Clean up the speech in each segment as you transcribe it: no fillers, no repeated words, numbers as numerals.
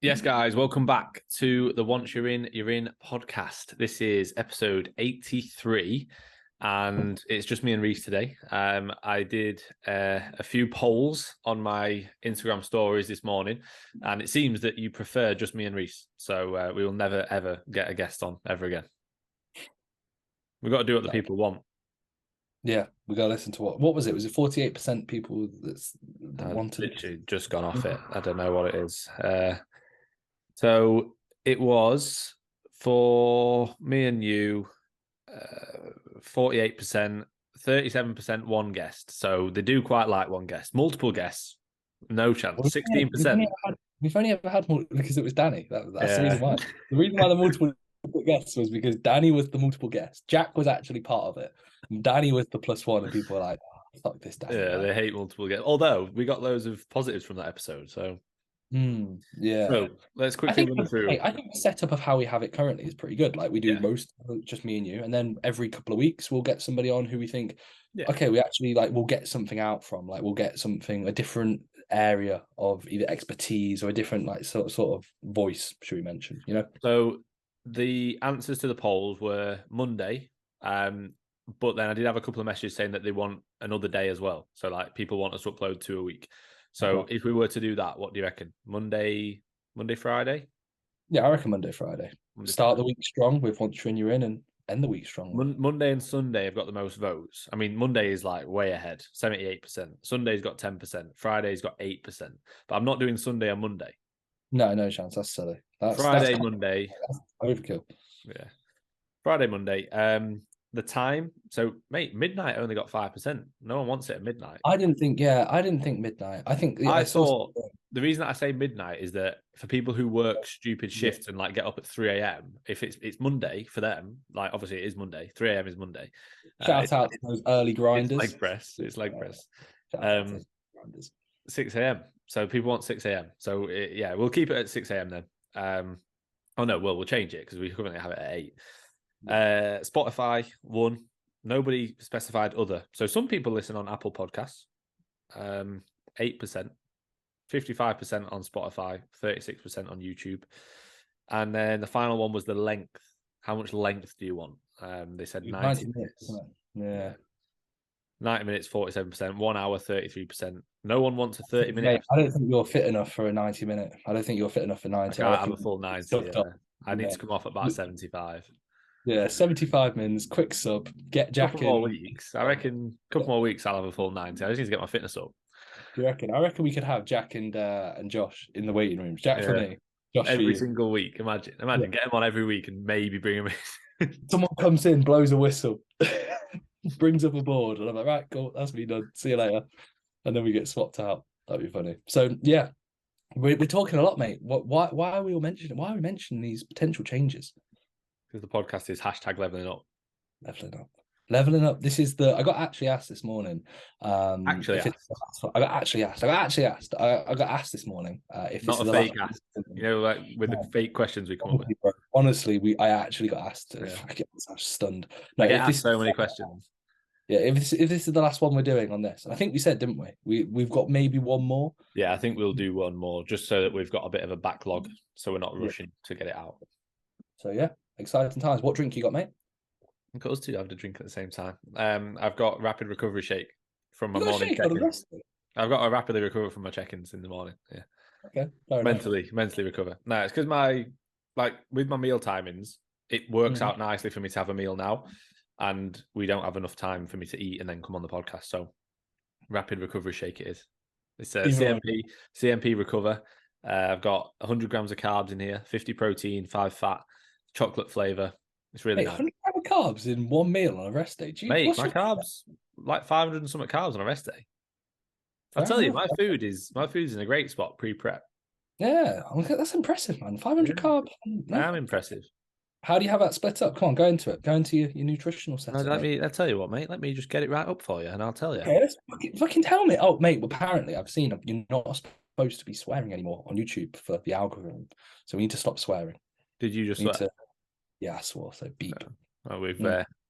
Yes, guys, welcome back to the Once You're In podcast. This is episode 83, and it's just me and Reece today. I did a few polls on my Instagram stories this morning, and it seems that you prefer just me and Reece. So we will never, ever get a guest on ever again. We've got to do what the people want. Yeah, we gotta listen to what was it? Was it 48% people that wanted it? Literally just gone off it. I don't know what it is. So it was for me and you, 48%, 37% one guest. So they do quite like one guest. Multiple guests, no chance. 16%. We've only ever had more because it was Danny. That's the Yeah. reason why. The reason why the multiple guests was because Danny was the multiple guest. Jack was actually part of it. Danny was the plus one, and people were like, oh, "Fuck this, Danny." Yeah, they hate multiple guests. Although we got loads of positives from that episode. So yeah. So let's quickly run through. I think the setup of how we have it currently is pretty good. Like we do most just me and you, and then every couple of weeks we'll get somebody on who we think, okay, we actually we'll get something out from. Like we'll get a different area of either expertise or a different sort of voice. Should we mention? So the answers to the polls were Monday, but then I did have a couple of messages saying that they want another day as well. So people want us to upload 2 a week. So if we were to do that, what do you reckon? Monday, Friday? Yeah, I reckon Monday, Friday. Start the week strong with Once You're In and end the week strong. Monday and Sunday have got the most votes. I mean, Monday is way ahead, 78%. Sunday's got 10%. Friday's got 8%. But I'm not doing Sunday on Monday. No chance. That's silly. Friday, Monday. That's overkill. Yeah. Friday, Monday. The time, so mate, midnight only got 5%. No one wants it at midnight. I didn't think midnight. I think I thought the reason that I say midnight is that for people who work stupid shifts and get up at 3 a.m, if it's Monday for them, obviously it is Monday, 3 a.m is Monday. Shout out to those early grinders. It's leg press. 6 a.m. So people want 6 a.m. So we'll keep it at 6 a.m. then. We'll change it because we currently have it at 8. Spotify won. Nobody specified other. So some people listen on Apple Podcasts. 8%, 55% on Spotify, 36% on YouTube. And then the final one was the length. How much length do you want? They said 90 minutes. Yeah. 90 minutes, 47%, 1 hour, 33%. No one wants a 30-minute. I don't think you're fit enough for a 90-minute. I don't think you're fit enough for 90. I can't have a full 90. I need to come off at about 75. Yeah, 75 mins, quick sub, get Jack in. More weeks. I reckon a couple more weeks I'll have a full 90. I just need to get my fitness up. Do you reckon? I reckon we could have Jack and Josh in the waiting rooms. Jack for me, Josh every single week. Imagine get him on every week and maybe bring him in. Someone comes in, blows a whistle, brings up a board, and I'm like, right, cool, that's me done. See you later. And then we get swapped out. That'd be funny. So yeah, we're talking a lot, mate. Why are we mentioning these potential changes? Because the podcast is #leveling up. Leveling up. This is I got actually asked this morning. I got asked this morning. If not a fake ask, with the fake questions we come up with. Honestly, I actually got asked. I'm stunned. No, I get asked so many questions. Yeah, if this is the last one we're doing on this, I think we said, didn't we? We've got maybe one more. Yeah, I think we'll do one more just so that we've got a bit of a backlog, so we're not rushing to get it out. So yeah, exciting times. What drink you got, mate? Of course, to have to drink at the same time. I've got rapid recovery shake from my morning check-ins. I've got to rapidly recover from my check-ins in the morning. Yeah. Okay. Mentally recover. No, it's because with my meal timings, it works out nicely for me to have a meal now, and we don't have enough time for me to eat and then come on the podcast. So, rapid recovery shake it is. It's CMP recover. I've got 100 grams of carbs in here, 50 protein, 5 fat, chocolate flavor. It's really nice. 100 grams of carbs in one meal on a rest day. Mate, my carbs, 500 and something carbs on a rest day. I tell you, my food is in a great spot pre-prep. Yeah, that's impressive, man. 500 carbs. I'm impressive. How do you have that split up? Come on, go into it. Go into your nutritional setup. I'll tell you what, mate. Let me just get it right up for you, and I'll tell you. Okay, fucking tell me. Oh, mate. Well, apparently, I've seen you're not supposed to be swearing anymore on YouTube for the algorithm, so we need to stop swearing. Did you just swear? Yeah, I swore. So beep. Oh, we've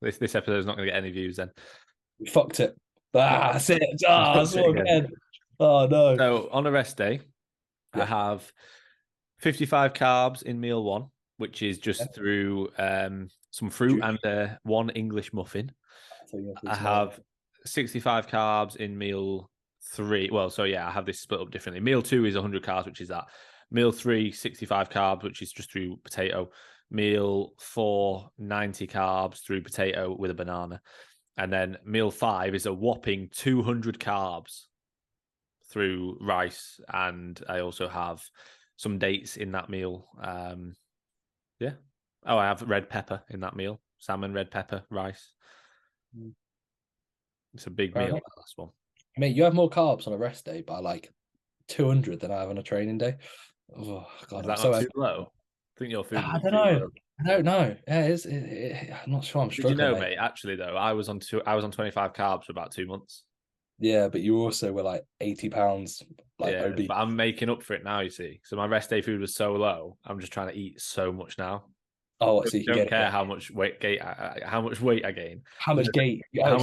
this episode is not going to get any views then. We fucked it. That's it. I swore again. Oh no. So on a rest day, I have 55 carbs in meal 1, which is just through some fruit and 1 English muffin. I have 65 carbs in meal 3. Well, so yeah, I have this split up differently. Meal 2 is 100 carbs, which is that. Meal 3, 65 carbs, which is just through potato. Meal 4, 90 carbs through potato with a banana. And then meal 5 is a whopping 200 carbs through rice. And I also have some dates in that meal. Yeah. Oh, I have red pepper in that meal. Salmon, red pepper, rice. It's a big meal, that last one. Mate, you have more carbs on a rest day by like 200 than I have on a training day. Oh, God, is that not too low? I think your food I don't know. I don't know. Yeah, I'm not sure. I'm struggling. Did you know, mate? Actually, though, I was on 25 carbs for about 2 months. Yeah, but you also were like 80 pounds, like obese. But I'm making up for it now. You see, so my rest day food was so low. I'm just trying to eat so much now. Oh, so you don't care how much weight I gain. How much gait? How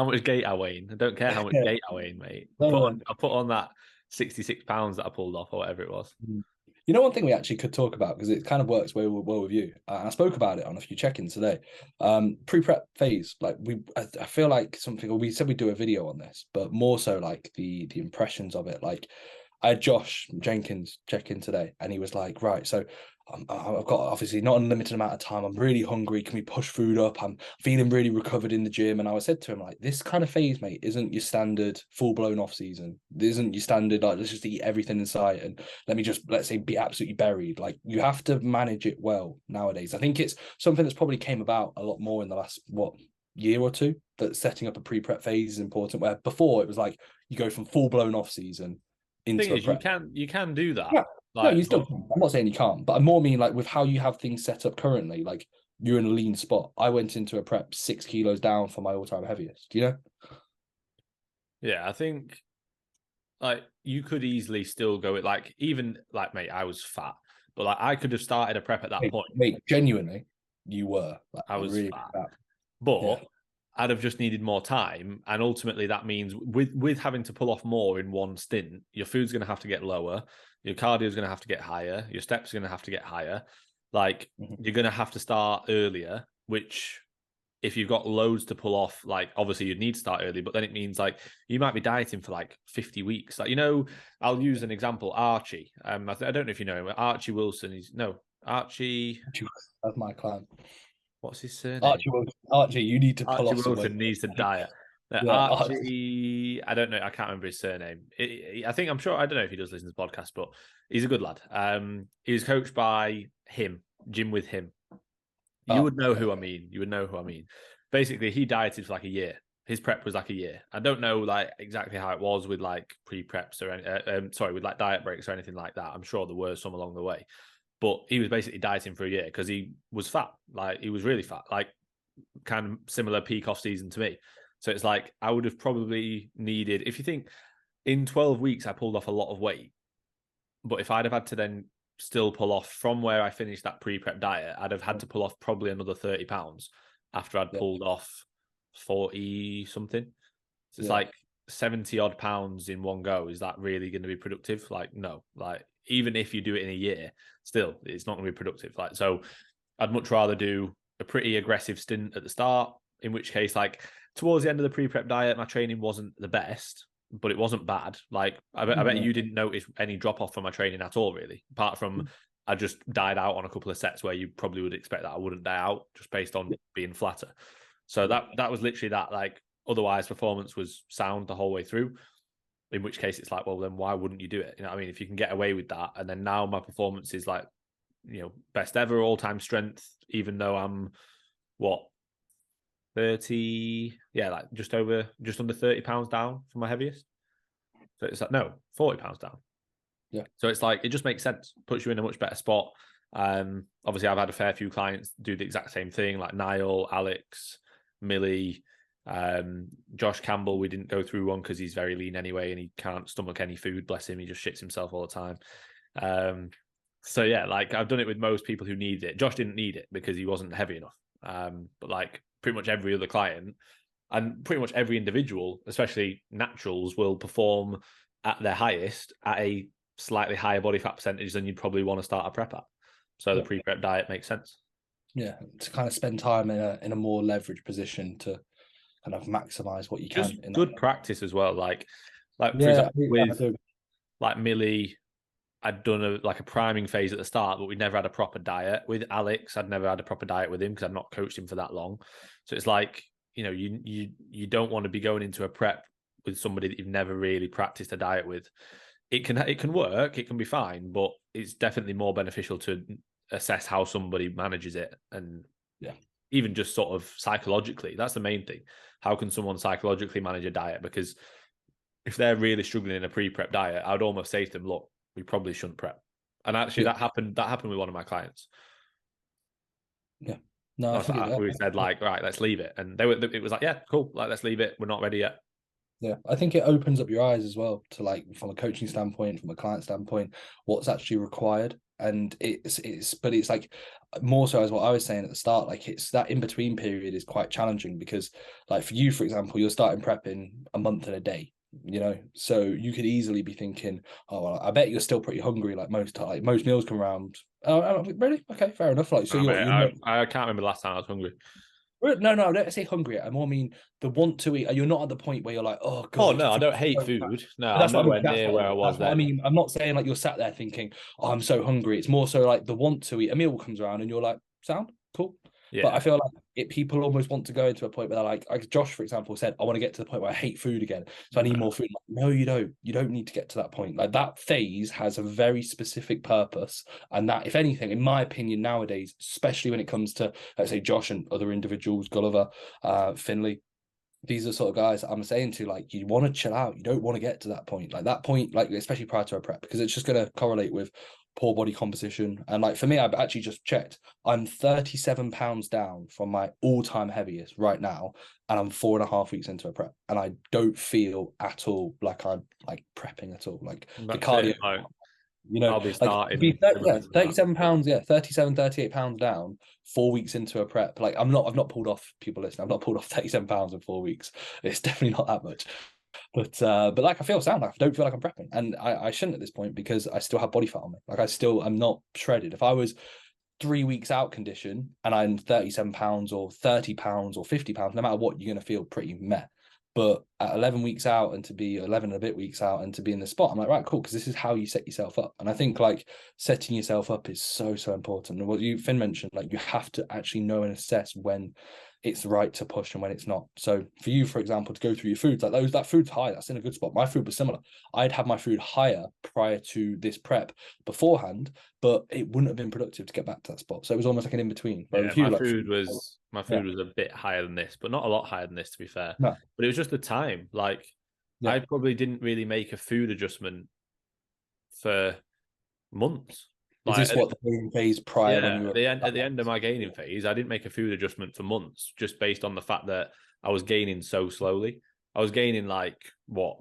much gait I weigh. I don't care how much gait I weigh, mate. I put on that 66 pounds that I pulled off, or whatever it was. You know, one thing we actually could talk about, because it kind of works well with you. I spoke about it on a few check-ins today. Pre-prep phase, like I feel like something. We said we'd do a video on this, but more so like the impressions of it. Like I had Josh Jenkins check in today, and he was like, right, so I've got obviously not a limited amount of time. I'm really hungry. Can we push food up? I'm feeling really recovered in the gym. And I said to him, like, this kind of phase, mate, isn't your standard full-blown off season. This isn't your standard, like, let's just eat everything in sight and let's say, be absolutely buried. Like, you have to manage it well nowadays. I think it's something that's probably came about a lot more in the last, year or two, that setting up a pre-prep phase is important, where before it was like you go from full-blown off season into a prep. You can do that. Yeah. No, you still can. I'm not saying you can't, but I more mean like with how you have things set up currently, like you're in a lean spot. I went into a prep 6 kilos down for my all-time heaviest. Do you know? Yeah, I think like you could easily still go it like, even like, mate, I was fat, but like I could have started a prep at that point. Mate, genuinely, you were. Like, I was really fat. But I'd have just needed more time, and ultimately that means with having to pull off more in one stint, your food's going to have to get lower, your cardio is going to have to get higher, your steps are going to have to get higher. Like you're going to have to start earlier, which if you've got loads to pull off, like obviously you'd need to start early, but then it means like you might be dieting for like 50 weeks. Like, I'll use an example, Archie. I don't know if you know him, Archie Wilson. Archie. That's my clan. What's his surname? Archie, you need to pull Archie off Wilson needs to diet. Archie, I don't know. I can't remember his surname. I don't know if he does listen to the podcast, but he's a good lad. He was coached by him, Gym with him. You would know who I mean. Basically, he dieted for like a year. His prep was like a year. I don't know like exactly how it was with like pre-preps or with like diet breaks or anything like that. I'm sure there were some along the way. But he was basically dieting for a year because he was fat. Like he was really fat, like kind of similar peak off season to me. So it's like I would have probably needed, if you think in 12 weeks, I pulled off a lot of weight. But if I'd have had to then still pull off from where I finished that pre-prep diet, I'd have had to pull off probably another 30 pounds after I'd pulled off 40 something. So it's like 70 odd pounds in one go. Is that really going to be productive? Like, no, like even if you do it in a year, still, it's not going to be productive. Like, so I'd much rather do a pretty aggressive stint at the start, in which case, like towards the end of the pre-prep diet, my training wasn't the best, but it wasn't bad. Like, I bet you didn't notice any drop off from my training at all, really, apart from I just died out on a couple of sets where you probably would expect that I wouldn't die out just based on being flatter. So that was literally that. Like, otherwise, performance was sound the whole way through. In which case, it's like, well, then why wouldn't you do it? You know what I mean? If you can get away with that, and then now my performance is like, best ever, all-time strength, even though I'm 30, like just under 30 pounds down from my heaviest. So it's like 40 pounds down. Yeah. So it's like, it just makes sense, puts you in a much better spot. Obviously I've had a fair few clients do the exact same thing, like Niall, Alex, Millie, Josh Campbell. We didn't go through one because he's very lean anyway and he can't stomach any food, bless him. He just shits himself all the time. So yeah, like I've done it with most people who need it. Josh didn't need it because he wasn't heavy enough. But like pretty much every other client and pretty much every individual, especially naturals, will perform at their highest at a slightly higher body fat percentage than you'd probably want to start a prep at. So the pre-prep diet makes sense. Yeah, to kind of spend time in a more leveraged position to kind of maximize what you can. Just good practice as well. Like for yeah, example, with like Millie, I'd done a priming phase at the start, but we never had a proper diet. With Alex, I'd never had a proper diet with him because I'd not coached him for that long. So it's like, you know, you don't want to be going into a prep with somebody that you've never really practiced a diet with. It can work, it can be fine, but it's definitely more beneficial to assess how somebody manages it, and even just sort of psychologically. That's the main thing. How can someone psychologically manage a diet? Because if they're really struggling in a pre-prep diet, I'd almost say to them, look, we probably shouldn't prep. And actually that happened with one of my clients. Yeah. No, I think we said like, right, let's leave it. And it was like, yeah, cool. Like, let's leave it. We're not ready yet. Yeah, I think it opens up your eyes as well to, like, from a coaching standpoint, from a client standpoint, what's actually required. And but it's like more so as what I was saying at the start, like it's that in between period is quite challenging because, like, for you, for example, you're starting prep in a month and a day, you know, so you could easily be thinking, oh, well, I bet you're still pretty hungry. Like most meals come around. Oh, really? Okay, fair enough. Like, so I can't remember the last time I was hungry. No, I don't say hungry. I more mean the want to eat. You're not at the point where you're like, oh god. Oh no, I don't hate food. No, I'm nowhere near where I was then. I mean, I'm not saying like you're sat there thinking, oh, I'm so hungry. It's more so like the want to eat. A meal comes around and you're like, sound cool. Yeah. But I feel like people almost want to go into a point where they're like Josh, for example, said, I want to get to the point where I hate food again. So I need more food. Like, no, you don't. You don't need to get to that point. Like, that phase has a very specific purpose. And that, if anything, in my opinion, nowadays, especially when it comes to, let's say, Josh and other individuals, Gulliver, Finley, these are the sort of guys I'm saying to, like, you want to chill out. You don't want to get to that point. Like, that point, like, especially prior to a prep, because it's just going to correlate with poor body composition. And like, for me, I've actually just checked. I'm 37 pounds down from my all-time heaviest right now. And I'm 4.5 weeks into a prep. And I don't feel at all like I'm like prepping at all. Like, the cardio, you know, I'll be starting. 37 pounds, 37, 38 pounds down, 4 weeks into a prep. Like, I've not pulled off, people listening, I've not pulled off 37 pounds in 4 weeks. It's definitely not that much. But like, I feel sound. Like, I don't feel like I'm prepping, and I shouldn't at this point because I still have body fat on me. Like, I'm not shredded. If I was 3 weeks out condition and I'm 37 pounds or 30 pounds or 50 pounds, no matter what, you're going to feel pretty meh. But at 11 weeks out, and to be 11 and a bit weeks out and to be in the spot, I'm like, right, cool, because this is how you set yourself up. And I think, like, setting yourself up is so important. And what Finn mentioned, like, you have to actually know and assess when it's right to push and when it's not. So for you, for example, to go through your foods, like that food's high, that's in a good spot. My food was similar. I'd had my food higher prior to this prep beforehand, but it wouldn't have been productive to get back to that spot. So it was almost like an in-between. Yeah, my food was a bit higher than this, but not a lot higher than this, to be fair. No. But it was just the time. Like, I probably didn't really make a food adjustment for months. Is this what the gaining phase prior? Yeah, when you were at the end of my gaining phase, I didn't make a food adjustment for months, just based on the fact that I was gaining so slowly. I was gaining like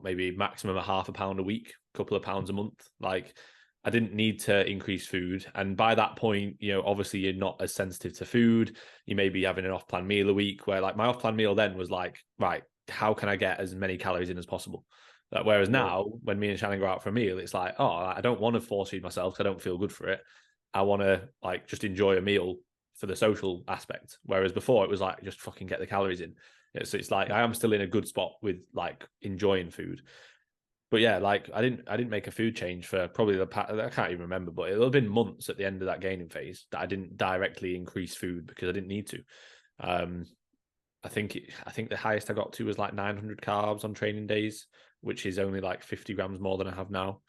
maybe maximum of half a pound a week, a couple of pounds a month. Like, I didn't need to increase food. And by that point, you know, obviously you're not as sensitive to food. You may be having an off-plan meal a week, where like my off-plan meal then was like, right, how can I get as many calories in as possible? Whereas now, when me and Shannon go out for a meal, it's like, oh, I don't want to force feed myself because I don't feel good for it. I want to like just enjoy a meal for the social aspect. Whereas before, it was like, just fucking get the calories in. So it's like I am still in a good spot with like enjoying food. But yeah, like I didn't make a food change for probably I can't even remember, but it'll have been months at the end of that gaining phase that I didn't directly increase food because I didn't need to. I think the highest I got to was like 900 carbs on training days, which is only like 50 grams more than I have now.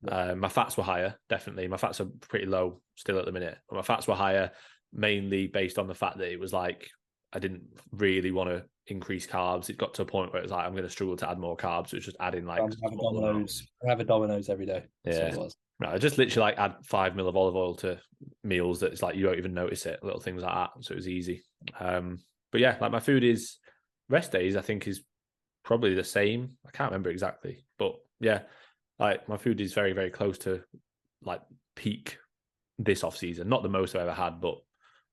My fats were higher, definitely. My fats are pretty low still at the minute, but my fats were higher mainly based on the fact that it was like I didn't really want to increase carbs. It got to a point where it was like I'm going to struggle to add more carbs. So it's just adding like have a Domino's every day. Yeah, it was. No, I just literally like add 5 ml of olive oil to meals that it's like you don't even notice it, little things like that. So it was easy. But yeah, like my food is rest days, I think, is probably the same. I can't remember exactly, but yeah, like my food is very, very close to like peak this off season. Not the most I've ever had, but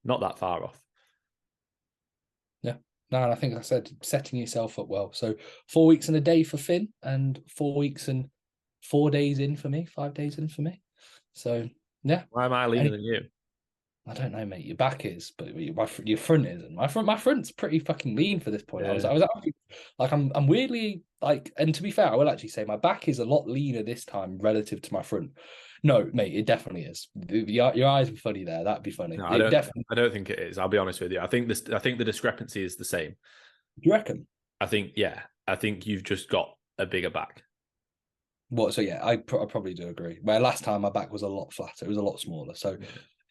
not that far off. Yeah. No, and I think I said setting yourself up well. So 4 weeks and a day for Finn and 4 weeks and 4 days in for me, 5 days in for me. So yeah. Why am I leaner than you? I don't know, mate. Your back is, but your front isn't. My front's pretty fucking lean for this point. Yeah. I was actually, like, I'm weirdly like, and to be fair, I will actually say my back is a lot leaner this time relative to my front. No, mate, it definitely is. Your eyes are funny there. That'd be funny. No, It definitely. I don't think it is. I'll be honest with you. I think the discrepancy is the same. Do you reckon? I think you've just got a bigger back. What? So yeah, I probably do agree. Where last time my back was a lot flatter, it was a lot smaller. So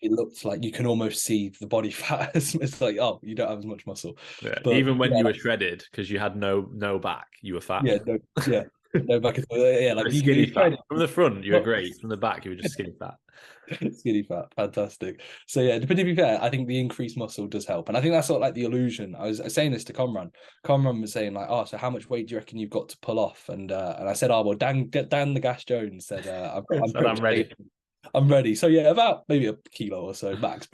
it looks like you can almost see the body fat. It's like, oh, you don't have as much muscle. Yeah. But even when you were shredded, because you had no back, you were fat. yeah, no back. Yeah, like skinny fat. From the front, you were great. From the back, you were just skinny fat. Skinny fat, fantastic. So yeah, but to be fair, I think the increased muscle does help, and I think that's sort of like the illusion. I was saying this to Comran. Comran was saying like, "Oh, so how much weight do you reckon you've got to pull off?" And I said, "Oh well, Dan the Gas Jones said, I'm ready. I'm ready." So yeah, about maybe a kilo or so max.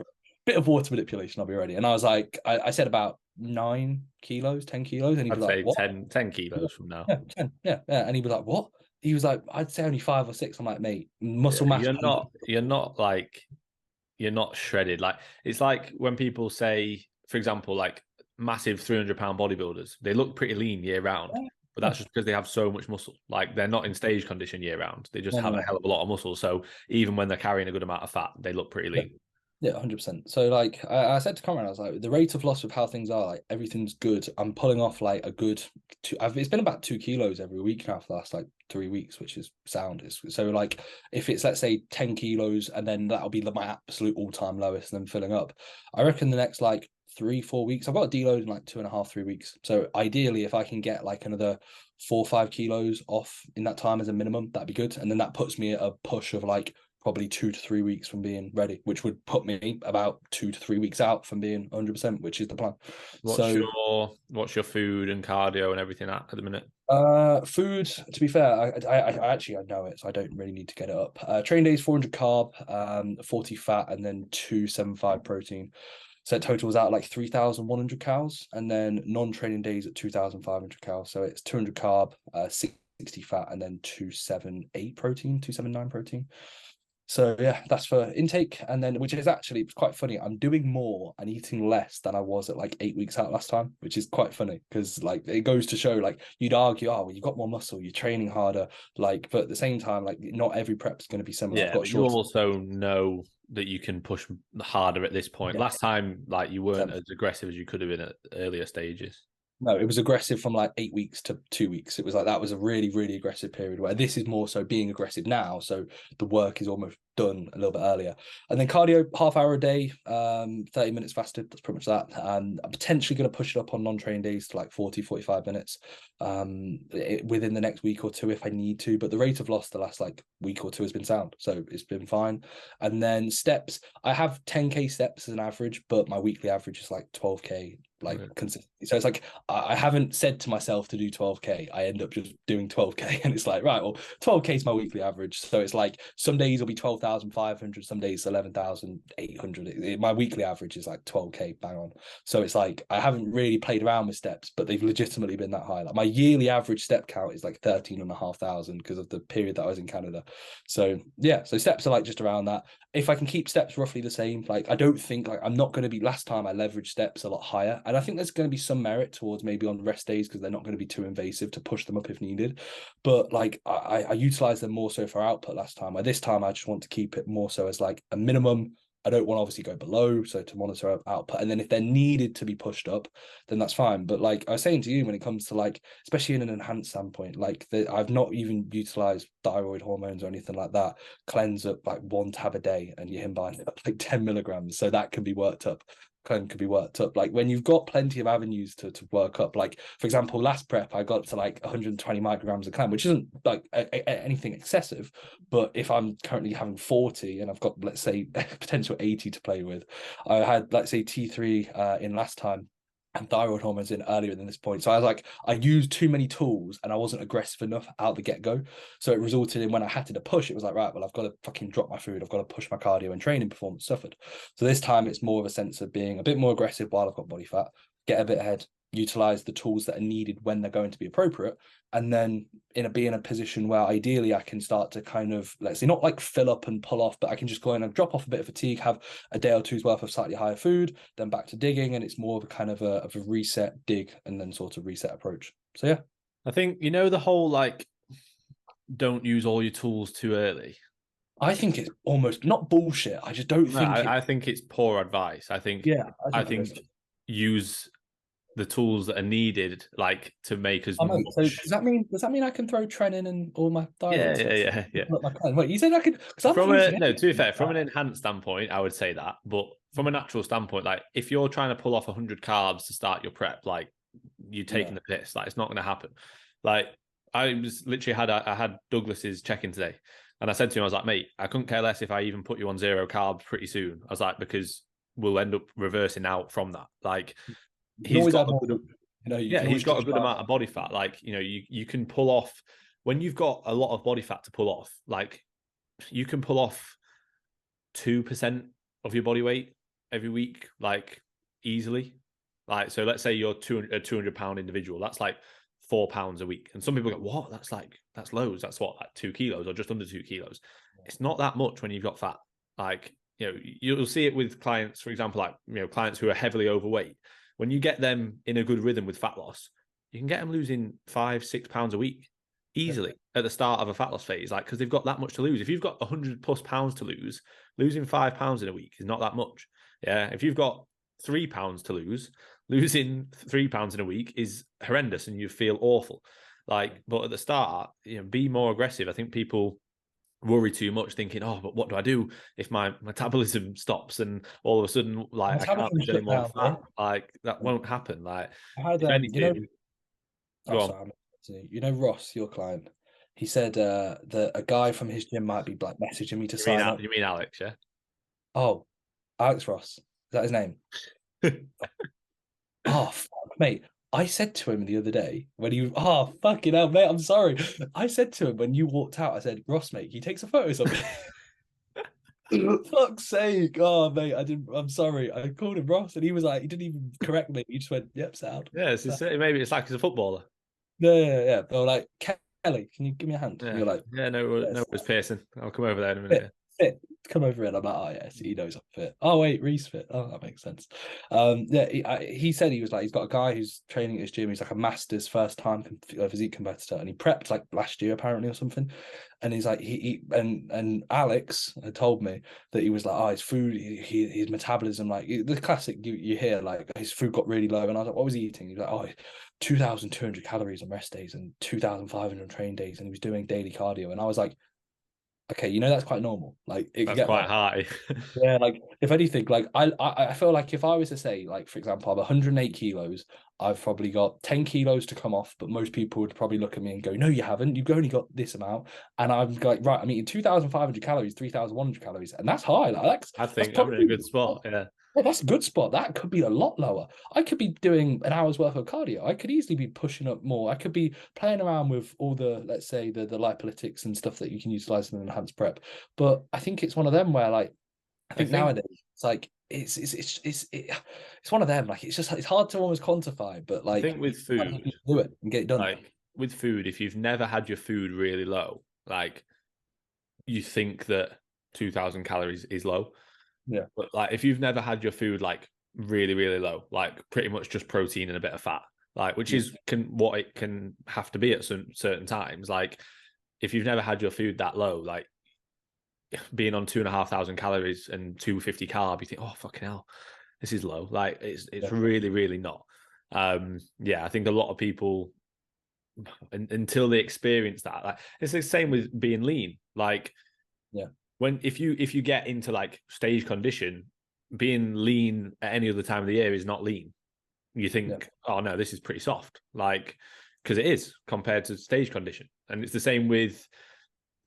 Bit of water manipulation, I'll be ready. And I was like, I said about 9 kilos, 10 kilos, and he was like, what? 10 kilos from now. Yeah, 10, yeah. And he was like, what? He was like, I'd say only 5 or 6. I'm like, mate, muscle mass. You're not shredded. Like, it's like when people say, for example, like massive 300-pound bodybuilders, they look pretty lean year round, but that's just because they have so much muscle. Like, they're not in stage condition year round. They just have a hell of a lot of muscle. So even when they're carrying a good amount of fat, they look pretty lean. Yeah, 100%. So like I said to Conrad, I was like, the rate of loss of how things are, like everything's good. I'm pulling off like a good it's been about 2 kilos every week now for the last like 3 weeks, which is sound. So like if it's, let's say, 10 kilos, and then that'll be my absolute all-time lowest, and then filling up, I reckon the next like 3-4 weeks, I've got a deload in like 2.5-3 weeks. So ideally, if I can get like another 4 or 5 kilos off in that time as a minimum, that'd be good. And then that puts me at a push of like probably 2 to 3 weeks from being ready, which would put me about 2 to 3 weeks out from being 100%, which is the plan. What's your food and cardio and everything at the minute? Food, to be fair, I actually, I know it, so I don't really need to get it up. Train days, 400 carb, 40 fat, and then 275 protein. So it totals out like 3,100 calories, and then non-training days at 2,500 calories. So it's 200 carb, 60 fat, and then 278 protein, 279 protein. So yeah, that's for intake. And then, which is actually quite funny, I'm doing more and eating less than I was at like 8 weeks out last time, which is quite funny because like it goes to show, like, you'd argue, oh well, you've got more muscle, you're training harder, like, but at the same time, like, not every prep's going to be similar. Yeah, but you also know that you can push harder at this point. Last time, like, you weren't as aggressive as you could have been at earlier stages. No, it was aggressive from like 8 weeks to 2 weeks. It was like, that was a really, really aggressive period, where this is more so being aggressive now. So the work is almost done a little bit earlier. And then cardio, half hour a day, 30 minutes fasted. That's pretty much that. And I'm potentially going to push it up on non-training days to like 40-45 minutes within the next week or two if I need to. But the rate of loss the last like week or two has been sound. So it's been fine. And then steps, I have 10K steps as an average, but my weekly average is like 12K, like consistently. So it's like, I haven't said to myself to do 12K. I end up just doing 12K, and it's like, right, well, 12K is my weekly average. So it's like some days will be 12,500, some days 11,800. My weekly average is like 12K, bang on. So it's like, I haven't really played around with steps, but they've legitimately been that high. Like my yearly average step count is like 13,500 because of the period that I was in Canada. So yeah, so steps are like just around that. If I can keep steps roughly the same, like, I don't think, like, I'm not going to be, last time I leveraged steps a lot higher, and I think there's going to be some merit towards maybe on rest days because they're not going to be too invasive to push them up if needed. But like, I utilize them more so for output last time. This time I just want to keep it more so as like a minimum. I don't want to obviously go below, so to monitor output, and then if they're needed to be pushed up, then that's fine. But like I was saying to you, when it comes to like, especially in an enhanced standpoint, like I've not even utilized thyroid hormones or anything like that. Cleanse up like 1 tab a day, and you're buying like 10 milligrams, so that can be worked up. Could be worked up. Like when you've got plenty of avenues to work up, like for example, last prep I got up to like 120 micrograms of clam, which isn't like anything excessive, but if I'm currently having 40 and I've got, let's say, potential 80 to play with, I had, let's say, T3 in last time and thyroid hormones in earlier than this point. So I was like, I used too many tools and I wasn't aggressive enough out the get-go. So it resulted in, when I had to push, it was like, right, well, I've got to fucking drop my food. I've got to push my cardio, and training performance suffered. So this time it's more of a sense of being a bit more aggressive while I've got body fat, get a bit ahead, utilize the tools that are needed when they're going to be appropriate, and then be in a position where ideally I can start to kind of, let's say, not like fill up and pull off, but I can just go in and drop off a bit of fatigue, have a day or two's worth of slightly higher food, then back to digging, and it's more of a kind of a reset, dig, and then sort of reset approach. So yeah, I think, you know, the whole like don't use all your tools too early. I think it's almost not bullshit. I just don't think I think it's poor advice. I think use the tools that are needed, like to make as much. So does that mean I can throw Tren in all my diet? Yeah. Wait, you said I could? To be fair, from an enhanced standpoint, I would say that. But from a natural standpoint, like if you're trying to pull off 100 carbs to start your prep, like you're taking the piss. Like it's not going to happen. Like I was literally I had Douglas's check-in today, and I said to him, I was like, mate, I couldn't care less if I even put you on 0 carbs pretty soon. I was like, because we'll end up reversing out from that. Like he's got a good amount of body fat. Like, you know, you can pull off when you've got a lot of body fat to pull off. Like you can pull off 2% of your body weight every week, like easily. Like, so let's say you're a 200-pound individual. That's like 4 pounds a week. And some people go, what? That's loads. That's what, like 2 kilos or just under 2 kilos. It's not that much when you've got fat. Like, you know, you'll see it with clients, for example, like, you know, clients who are heavily overweight. When you get them in a good rhythm with fat loss, you can get them losing 5-6 pounds a week easily at the start of a fat loss phase, like, because they've got that much to lose. If you've got 100+ pounds to lose, losing 5 pounds in a week is not that much. Yeah. If you've got 3 pounds to lose, losing 3 pounds in a week is horrendous and you feel awful. Like, but at the start, you know, be more aggressive. I think people worry too much, thinking, oh, but what do I do if my metabolism stops and all of a sudden, like, I can't lose any more fat? Like, that won't happen. Like, I had, if anything, you know, Ross, your client, he said that a guy from his gym might be like messaging me to sign up. You mean Alex? Yeah. Oh, Alex Ross, is that his name? Oh, fuck, mate. I said to him the other day when fucking hell, mate, I'm sorry. I said to him when you walked out, I said, Ross, mate, he takes a photo of me. Fuck's sake. Oh, mate, I'm sorry. I called him Ross and he was like, he didn't even correct me. He just went, yep, sound. Yeah, maybe it's like he's a footballer. Yeah. They were like, Kelly, can you give me a hand? Yeah. And you're like, no, it's Pearson. I'll come over there in a minute. Fit. Come over in. I'm like, oh yes, he knows I'm fit. Oh wait, ReeceFit. Oh, that makes sense. He said he was like, he's got a guy who's training at his gym. He's like a masters first time physique competitor, and he prepped like last year apparently or something. And he's like, and Alex had told me that he was like, oh, his food, his metabolism, like the classic you hear, like his food got really low. And I was like, what was he eating? He's like, oh, 2,200 calories on rest days and 2,500 on train days, and he was doing daily cardio. And I was like, okay, you know, that's quite normal. Like that's quite high. Yeah, like if anything, like I feel like if I was to say, like, for example, I'm 108 kilos, I've probably got 10 kilos to come off, but most people would probably look at me and go, no, you haven't. You've only got this amount. And I'm like, right, I'm eating 2,500 calories, 3,100 calories, and that's high. Like I think I'm in a good spot. Yeah. Well, that's a good spot. That could be a lot lower. I could be doing an hour's worth of cardio. I could easily be pushing up more. I could be playing around with all the, let's say, the lipolytics and stuff that you can utilize in an enhanced prep. But I think it's one of them where, like, I think nowadays it's like it's one of them. Like, it's hard to almost quantify. But like, I think with food, do it and get it done. Like with food, if you've never had your food really low, like you think that 2,000 calories is low. Yeah. But like if you've never had your food like really, really low, like pretty much just protein and a bit of fat, like which is what it can have to be at certain times. Like if you've never had your food that low, like being on 2,500 calories and 250 carb, you think, oh fucking hell, this is low. Like it's really, really not. I think a lot of people until they experience that, like it's the same with being lean. Like if you get into like stage condition, being lean at any other time of the year is not lean. You think, oh no, this is pretty soft, like because it is compared to stage condition. And it's the same with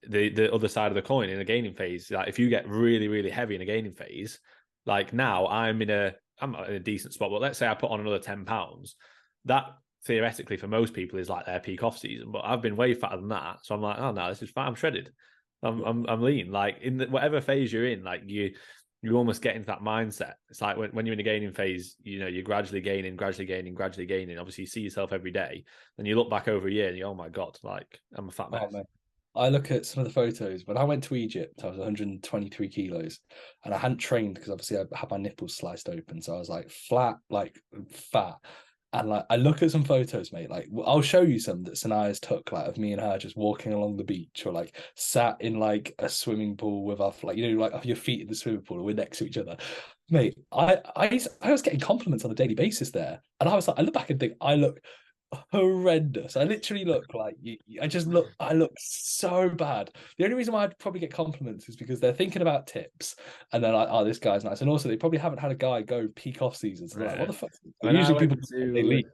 the other side of the coin in a gaining phase. Like if you get really, really heavy in a gaining phase, like now I'm not in a decent spot, but let's say I put on another 10 pounds, that theoretically for most people is like their peak off season, but I've been way fatter than that. So I'm like, oh no, this is fine. I'm shredded. I'm lean. Like in whatever phase you're in, like you almost get into that mindset. It's like when you're in a gaining phase, you're gradually gaining. Obviously, you see yourself every day. Then you look back over a year and oh my God, like I'm a fat mess. Oh, man. I look at some of the photos. When I went to Egypt, I was 123 kilos and I hadn't trained because obviously I had my nipples sliced open. So I was like flat, like fat. And like I look at some photos, mate. Like I'll show you some that Sanaya's took, like of me and her just walking along the beach, or like sat in like a swimming pool with our like like your feet in the swimming pool, and we're next to each other. Mate, I was getting compliments on a daily basis there, and I was like, I look back and think I look horrendous. I literally look like I look so bad. The only reason why I'd probably get compliments is because they're thinking about tips and they're like, oh, this guy's nice. And also they probably haven't had a guy go peak off season. So they're like, what the fuck? Usually people they leave.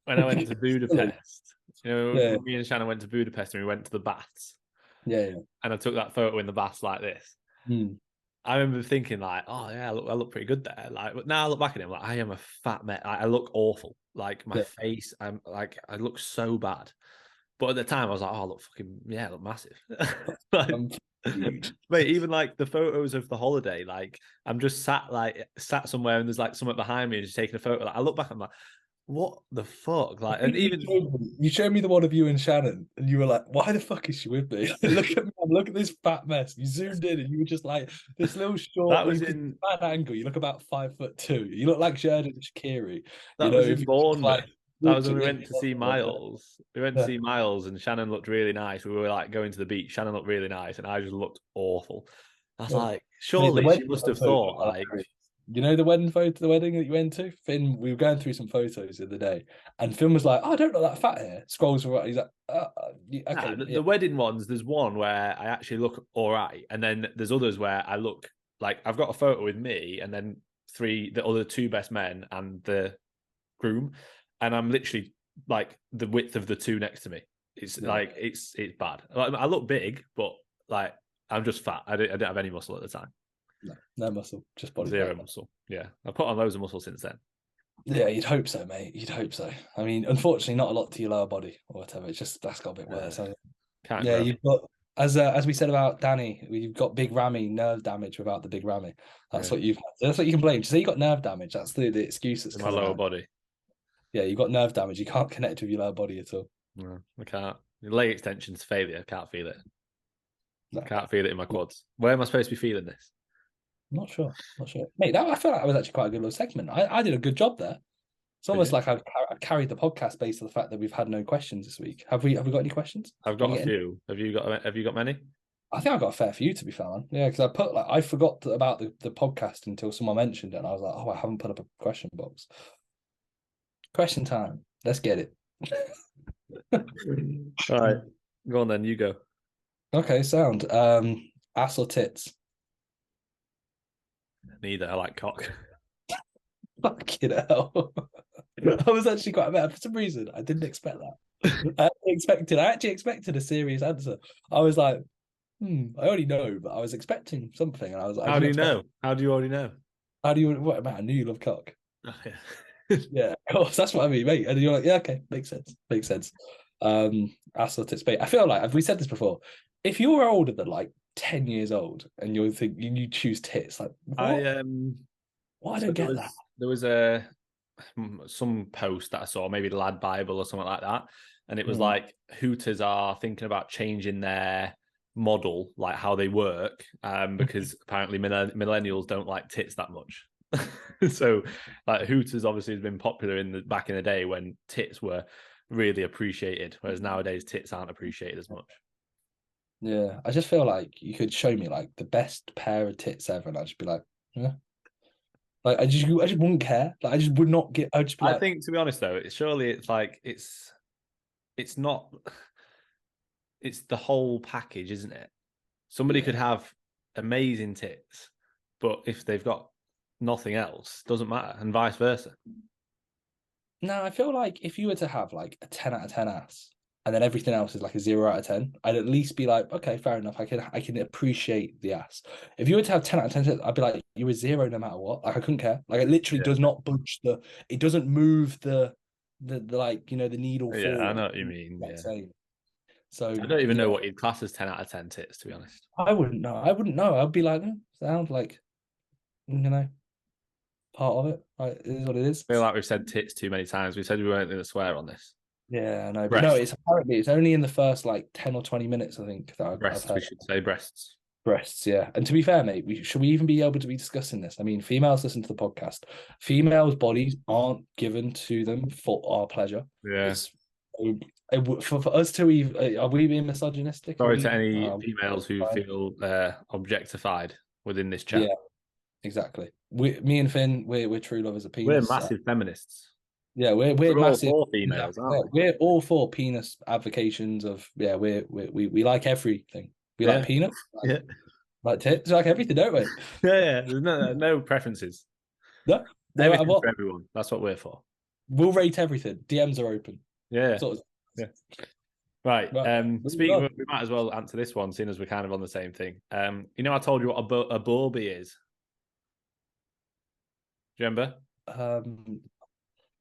When I went to Budapest, Yeah. me and Shannon went to Budapest and we went to the baths. Yeah. And I took that photo in the baths like this. I remember thinking like, oh yeah, I look pretty good there. Like, but now I look back at him, like I am a fat man. I look awful. Like my face, I'm like I look so bad. But at the time, I was like, oh, I look massive. Like, mate, even like the photos of the holiday, like I'm just sat somewhere and there's like someone behind me and just taking a photo. Like I look back, I'm like, what the fuck? Like, and even you showed me the one of you and Shannon, and you were like, "Why the fuck is she with me? Look at me! Look at this fat mess." You zoomed in, and you were just like this little short. That was in bad angle. You look about 5'2". You look like Sheridan Shaqiri. That was in Bournemouth. Like, that was when we went to see Miles. We went to see Miles, and Shannon looked really nice. We were like going to the beach. Shannon looked really nice, and I just looked awful. I was like, surely she must have thought like. You know the wedding the wedding that you went to? Finn, we were going through some photos the other day, and Finn was like, oh, I don't look that fat here. Scrolls right. He's like, okay. The wedding ones, there's one where I actually look all right. And then there's others where I look like I've got a photo with me and then the other two best men and the groom. And I'm literally like the width of the two next to me. It's like, it's bad. Like, I look big, but like, I'm just fat. I didn't have any muscle at the time. No muscle, just body zero muscle. Yeah, I put on loads of muscle since then. Yeah, you'd hope so, mate. You'd hope so. I mean, unfortunately, not a lot to your lower body or whatever. It's just that's got a bit worse. Yeah, you've got as we said about Danny, you've got big Ramy nerve damage without the big Ramy. That's what you've. That's what you can blame. So you got nerve damage. That's the excuse that's in my lower body. Yeah, you got nerve damage. You can't connect with your lower body at all. No, I can't. Your leg extension's failure. I can't feel it. No. Can't feel it in my quads. Where am I supposed to be feeling this? Not sure, mate. I feel like that was actually quite a good little segment. I did a good job there. It's almost like I've carried the podcast based on the fact that we've had no questions this week. Have we got any questions? I've got a few. Have you got many? I think I've got a fair few, to be fair, man. Yeah, because I forgot about the podcast until someone mentioned it, and I was like, oh, I haven't put up a question box. Question time. Let's get it. All right, go on then. You go. Okay, sound. Ass or tits? Neither. I like cock. Fucking hell. I was actually quite mad. For some reason, I didn't expect that. I actually expected a serious answer. I was like, I already know, but I was expecting something. And I was like, how do you know? How do you already know? How do you, what about? I knew you love cock. Oh, yeah. Yeah, of course. That's what I mean, mate. And you're like, yeah, okay, makes sense. Ass or tits, mate. I feel like, have we said this before? If you're older than like 10 years old and you choose tits, like what? I don't get that. There was some post that I saw, maybe the Lad Bible or something like that, and it was like Hooters are thinking about changing their model, like how they work, because apparently millennials don't like tits that much. So like Hooters obviously has been popular back in the day when tits were really appreciated, whereas nowadays tits aren't appreciated as much. Yeah, I just feel like you could show me like the best pair of tits ever, and I'd just be like, yeah. Like I just wouldn't care. Like I just would not get. I'd just be like, I think, to be honest though, it's not. It's the whole package, isn't it? Somebody could have amazing tits, but if they've got nothing else, doesn't matter, and vice versa. No, I feel like if you were to have like a 10 out of 10 ass, and then everything else is like a 0 out of 10, I'd at least be like, okay, fair enough. I can appreciate the ass. If you were to have 10 out of 10, I'd be like, you were 0 no matter what. Like I couldn't care. Like it literally does not budge it doesn't move the like, the needle forward. Yeah, I know what you mean. Yeah. So I don't even know what you'd class as 10 out of 10 tits, to be honest. I wouldn't know. I'd be like, sound like part of it. Right? It is what it is. I feel like we've said tits too many times. We said we weren't going to swear on this. Yeah, I know. But no, Breasts. it's only in the first like 10 or 20 minutes, I think, that I've Breasts. heard. We should say breasts. Breasts, yeah. And to be fair, mate, should we even be able to be discussing this? I mean, females listen to the podcast. Females' bodies aren't given to them for our pleasure. Yeah. It's for us to even, are we being misogynistic? Sorry to any females who feel objectified within this chat. Yeah, exactly. Me and Finn, we're true lovers of penis. We're massive feminists. Yeah, we're massive. All for females, aren't we? We're all for penis advocations of we like everything. We like peanuts. Like tits, we like everything, don't we? Yeah. There's no preferences. No, everything for everyone. That's what we're for. We'll rate everything. DMs are open. Yeah. Right. Speaking of, we might as well answer this one, seeing as we're kind of on the same thing. I told you what a booby is. Do you remember?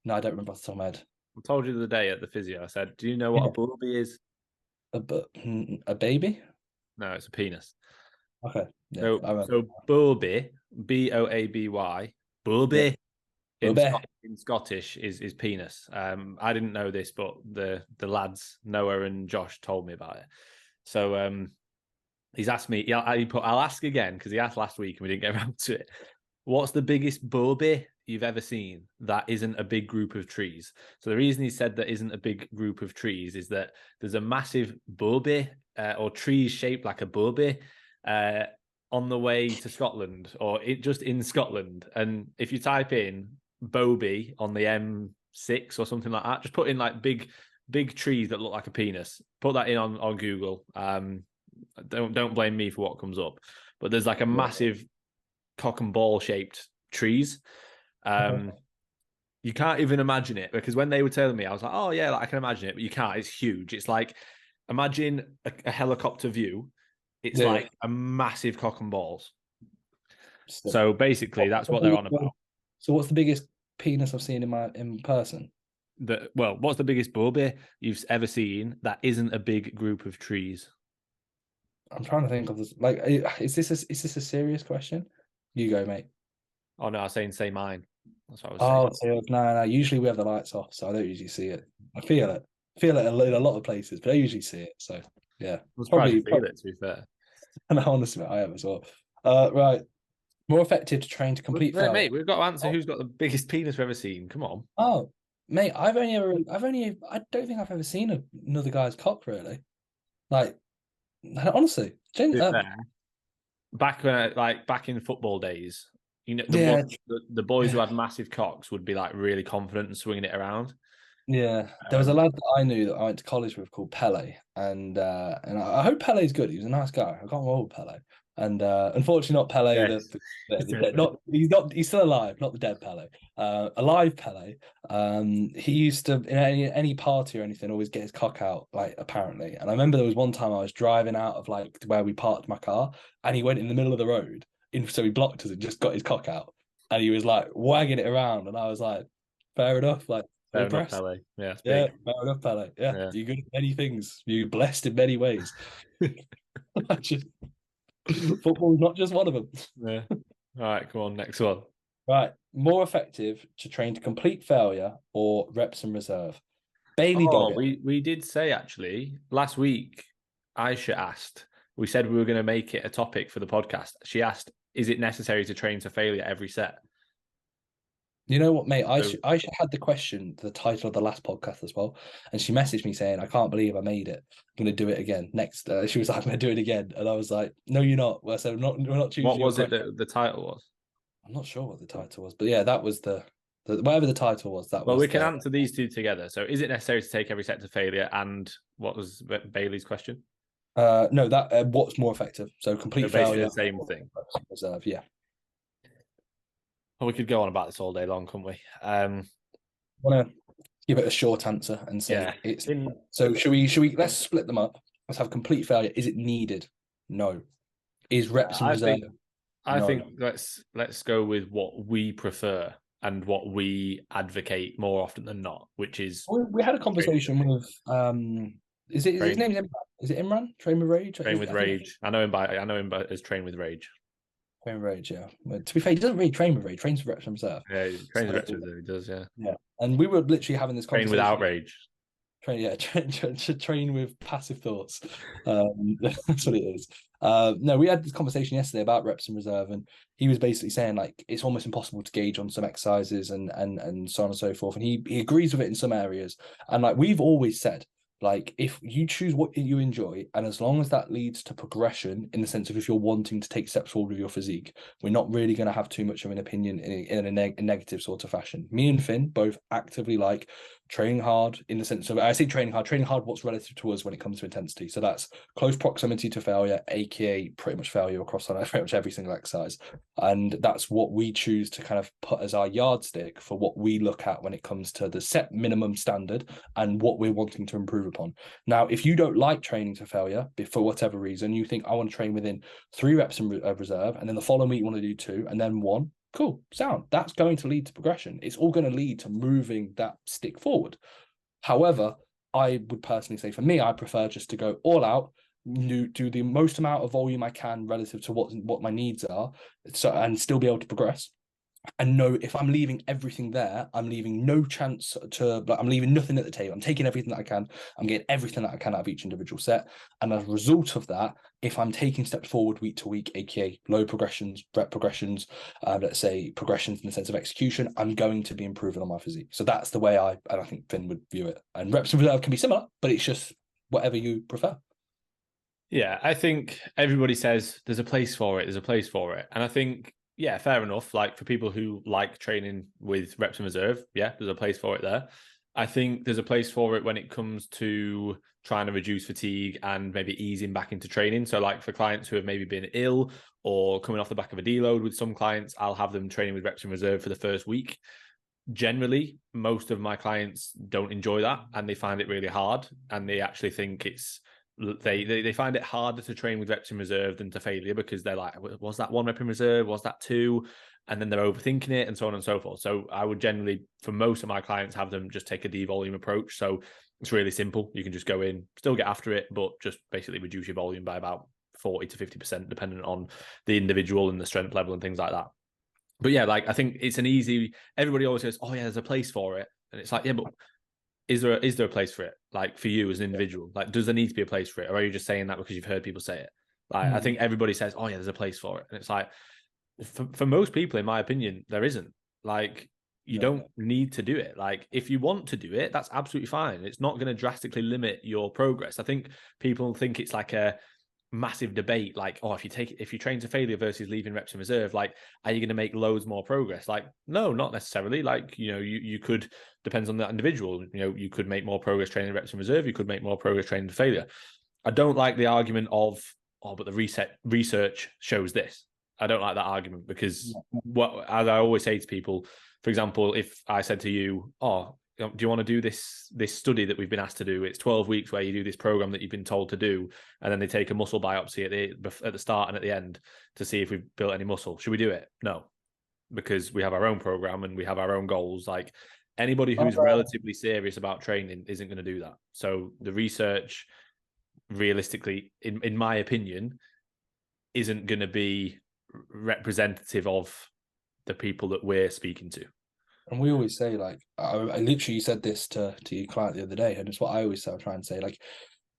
No, I don't remember off the top of my head. I told you the other day at the physio. I said, "Do you know what a booby is?" A baby? No, it's a penis. Okay. Yeah, so booby, Boaby, booby, in Scottish is penis. I didn't know this, but the lads Noah and Josh told me about it. So he's asked me. I'll ask again because he asked last week and we didn't get around to it. What's the biggest booby you've ever seen that isn't a big group of trees? So the reason he said that isn't a big group of trees is that there's a massive booby or trees shaped like a booby on the way to Scotland or just in Scotland. And if you type in Bobby on the M6 or something like that, just put in like big trees that look like a penis. Put that in on Google. Don't blame me for what comes up. But there's like a massive cock and ball shaped trees. You can't even imagine it because when they were telling me, I was like, oh yeah, I can imagine it, but you can't. It's huge. It's like imagine a helicopter view. It's like a massive cock and balls. So basically, that's what they're on about. So what's the biggest penis I've seen in person? What's the biggest booby you've ever seen that isn't a big group of trees? I'm trying to think of this. Like, is this a serious question? You go, mate. Oh no, I was saying say mine. That's what I was saying. No. Usually we have the lights off, so I don't usually see it. I feel it in a lot of places, but I usually see it. So yeah, probably feel it. To be fair, and honestly, I have as well. Right, more effective to train to complete. Mate, we've got to answer who's got the biggest penis we've ever seen. Come on. Oh, mate, I don't think I've ever seen another guy's cock really. Like, honestly, back in football days, the boys who had massive cocks would be like really confident and swinging it around. Yeah, there was a lad that I knew that I went to college with called Pele, and I hope Pele's good. He was a nice guy. I got on with Pele, and unfortunately not Pele. Yes. He's still alive, not the dead Pele. Alive Pele. He used to in any party or anything always get his cock out, like apparently. And I remember there was one time I was driving out of like where we parked my car, and he went in the middle of the road, so he blocked us and just got his cock out, and he was like wagging it around, and I was like, fair enough, like. Fair enough, Pele. Yeah, fair enough, Pele. Yeah, you're good at many things. You're blessed in many ways. Football is not just one of them. Yeah. All right, come on, next one. Right, more effective to train to complete failure or reps and reserve. Bailey Doggett. We did say actually last week. Aisha asked. We said we were going to make it a topic for the podcast. She asked, "Is it necessary to train to failure every set?" You know what, mate? Aisha had the title of the last podcast as well, and she messaged me saying, "I can't believe I made it. I'm going to do it again next." She was like, "I'm going to do it again," and I was like, "No, you're not." Well, so we're not choosing. What was it that the title was? I'm not sure what the title was, but yeah, that was the whatever the title was. Well, we can answer these two together. So, is it necessary to take every set to failure? And what was Bailey's question? No, that what's more effective? So complete failure. The same thing. Reserve, yeah. Well, we could go on about this all day long, couldn't we? I want to give it a short answer and say it's. So should we? Let's split them up. Let's have complete failure. Is it needed? No. Is reps and reserve? I think let's go with what we prefer and what we advocate more often than not, which is. We had a conversation with. Is it his name's Imran? Is it Imran? Train with Rage. Train with Rage. I know him as Train with Rage. Train with rage, yeah. But to be fair, he doesn't really train with rage. He trains with reps and reserve. Yeah, he So, trains reps with it, he does, yeah. yeah. And we were literally having this Train with conversation. outrage. Train with passive thoughts. That's what it is. No, we had this conversation yesterday about reps in reserve, and he was basically saying like it's almost impossible to gauge on some exercises and so on and so forth. And he agrees with it in some areas. And like we've always said, like if you choose what you enjoy, and as long as that leads to progression in the sense of if you're wanting to take steps forward with your physique, we're not really going to have too much of an opinion in a negative sort of fashion. Me and Finn both actively like training hard in the sense of, I say training hard, what's relative to us when it comes to intensity. So that's close proximity to failure, aka pretty much failure across on pretty much every single exercise. And that's what we choose to kind of put as our yardstick for what we look at when it comes to the set minimum standard and what we're wanting to improve upon. Now, if you don't like training to failure for whatever reason, you think I want to train within 3 reps in reserve, and then the following week you want to do 2 and then 1, cool, sound. That's going to lead to progression. It's all going to lead to moving that stick forward. However, I would personally say for me, I prefer just to go all out, do the most amount of volume I can relative to what my needs are, so and still be able to progress. And know if I'm leaving everything there, I'm leaving no chance to, like, I'm leaving nothing at the table. I'm taking everything that I can. I'm getting everything that I can out of each individual set. And as a result of that, if I'm taking steps forward week to week, aka low progressions, rep progressions, let's say progressions in the sense of execution, I'm going to be improving on my physique. So that's the way I think Finn would view it. And reps and reserve can be similar, but it's just whatever you prefer. Yeah, I think everybody says there's a place for it. There's a place for it. And I think, yeah, fair enough. Like for people who like training with reps and reserve, yeah, there's a place for it there. I think there's a place for it when it comes to trying to reduce fatigue and maybe easing back into training. So like for clients who have maybe been ill or coming off the back of a deload, with some clients, I'll have them training with reps and reserve for the first week. Generally, most of my clients don't enjoy that and they find it really hard, and they actually think they find it harder to train with reps in reserve than to failure, because they're like, was that 1 rep in reserve? Was that 2? And then they're overthinking it and so on and so forth. So I would generally, for most of my clients, have them just take a devolume approach. So it's really simple. You can just go in, still get after it, but just basically reduce your volume by about 40 to 50%, depending on the individual and the strength level and things like that. But yeah, like I think it's an easy, everybody always says, oh yeah, there's a place for it. And it's like, yeah, but is there a place for it? Like for you as an individual, like does there need to be a place for it? Or are you just saying that because you've heard people say it? Like I think everybody says, oh yeah, there's a place for it. And it's like, for most people, in my opinion, there isn't. Like you don't need to do it. Like if you want to do it, that's absolutely fine. It's not going to drastically limit your progress. I think people think it's like a massive debate, like, oh, if you train to failure versus leaving reps in reserve, like, are you going to make loads more progress? Like, no, not necessarily. Like, you know, you could, depends on that individual, you know, you could make more progress training reps in reserve, you could make more progress training to failure. I don't like the argument of, oh, but the research shows this. I don't like that argument, because as I always say to people, for example, if I said to you, oh, do you want to do this study that we've been asked to do? It's 12 weeks where you do this program that you've been told to do, and then they take a muscle biopsy at the start and at the end to see if we've built any muscle. Should we do it? No, because we have our own program and we have our own goals. Like anybody who's relatively serious about training isn't going to do that. So the research, realistically, in my opinion, isn't going to be representative of the people that we're speaking to. And we always say, like, I literally said this to your client the other day, and it's what I always try and say, like,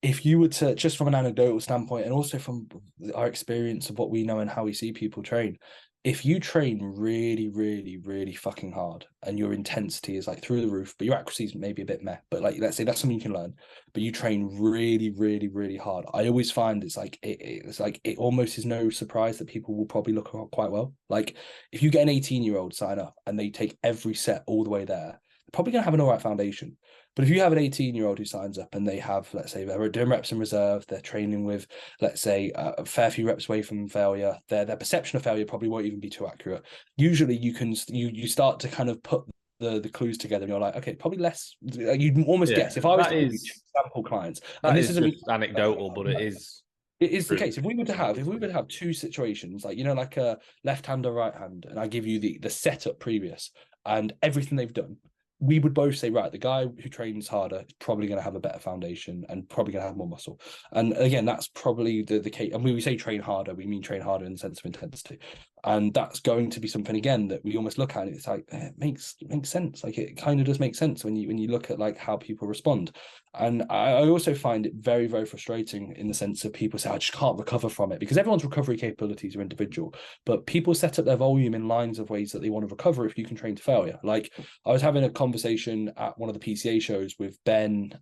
if you were to, just from an anecdotal standpoint, and also from our experience of what we know and how we see people train, if you train really, really, really fucking hard and your intensity is like through the roof, but your accuracy is maybe a bit meh, but like, let's say that's something you can learn, but you train really, really, really hard, I always find it's like it almost is no surprise that people will probably look quite well. Like if you get an 18-year-old sign up and they take every set all the way there, they're probably going to have an all right foundation. But if you have an 18-year-old who signs up and they have, let's say, they're doing reps in reserve, they're training with, let's say, a fair few reps away from failure, their perception of failure probably won't even be too accurate. Usually you start to kind of put the clues together and you're like, okay, probably less. You'd almost guess. If I was to sample clients, and this isn't anecdotal, but it is. It is the case. If we were to have 2 situations, like, you know, like a left hand or right hand, and I give you the setup previous and everything they've done, we would both say, right, the guy who trains harder is probably going to have a better foundation and probably going to have more muscle. And again, that's probably the case. And when we say train harder, we mean train harder in the sense of intensity. And that's going to be something again that we almost look at, and it's like it makes sense. Like it kind of does make sense when you look at like how people respond. And I also find it very, very frustrating in the sense of people say, I just can't recover from it, because everyone's recovery capabilities are individual, but people set up their volume in lines of ways that they want to recover if you can train to failure. Like I was having a conversation at one of the PCA shows with Ben,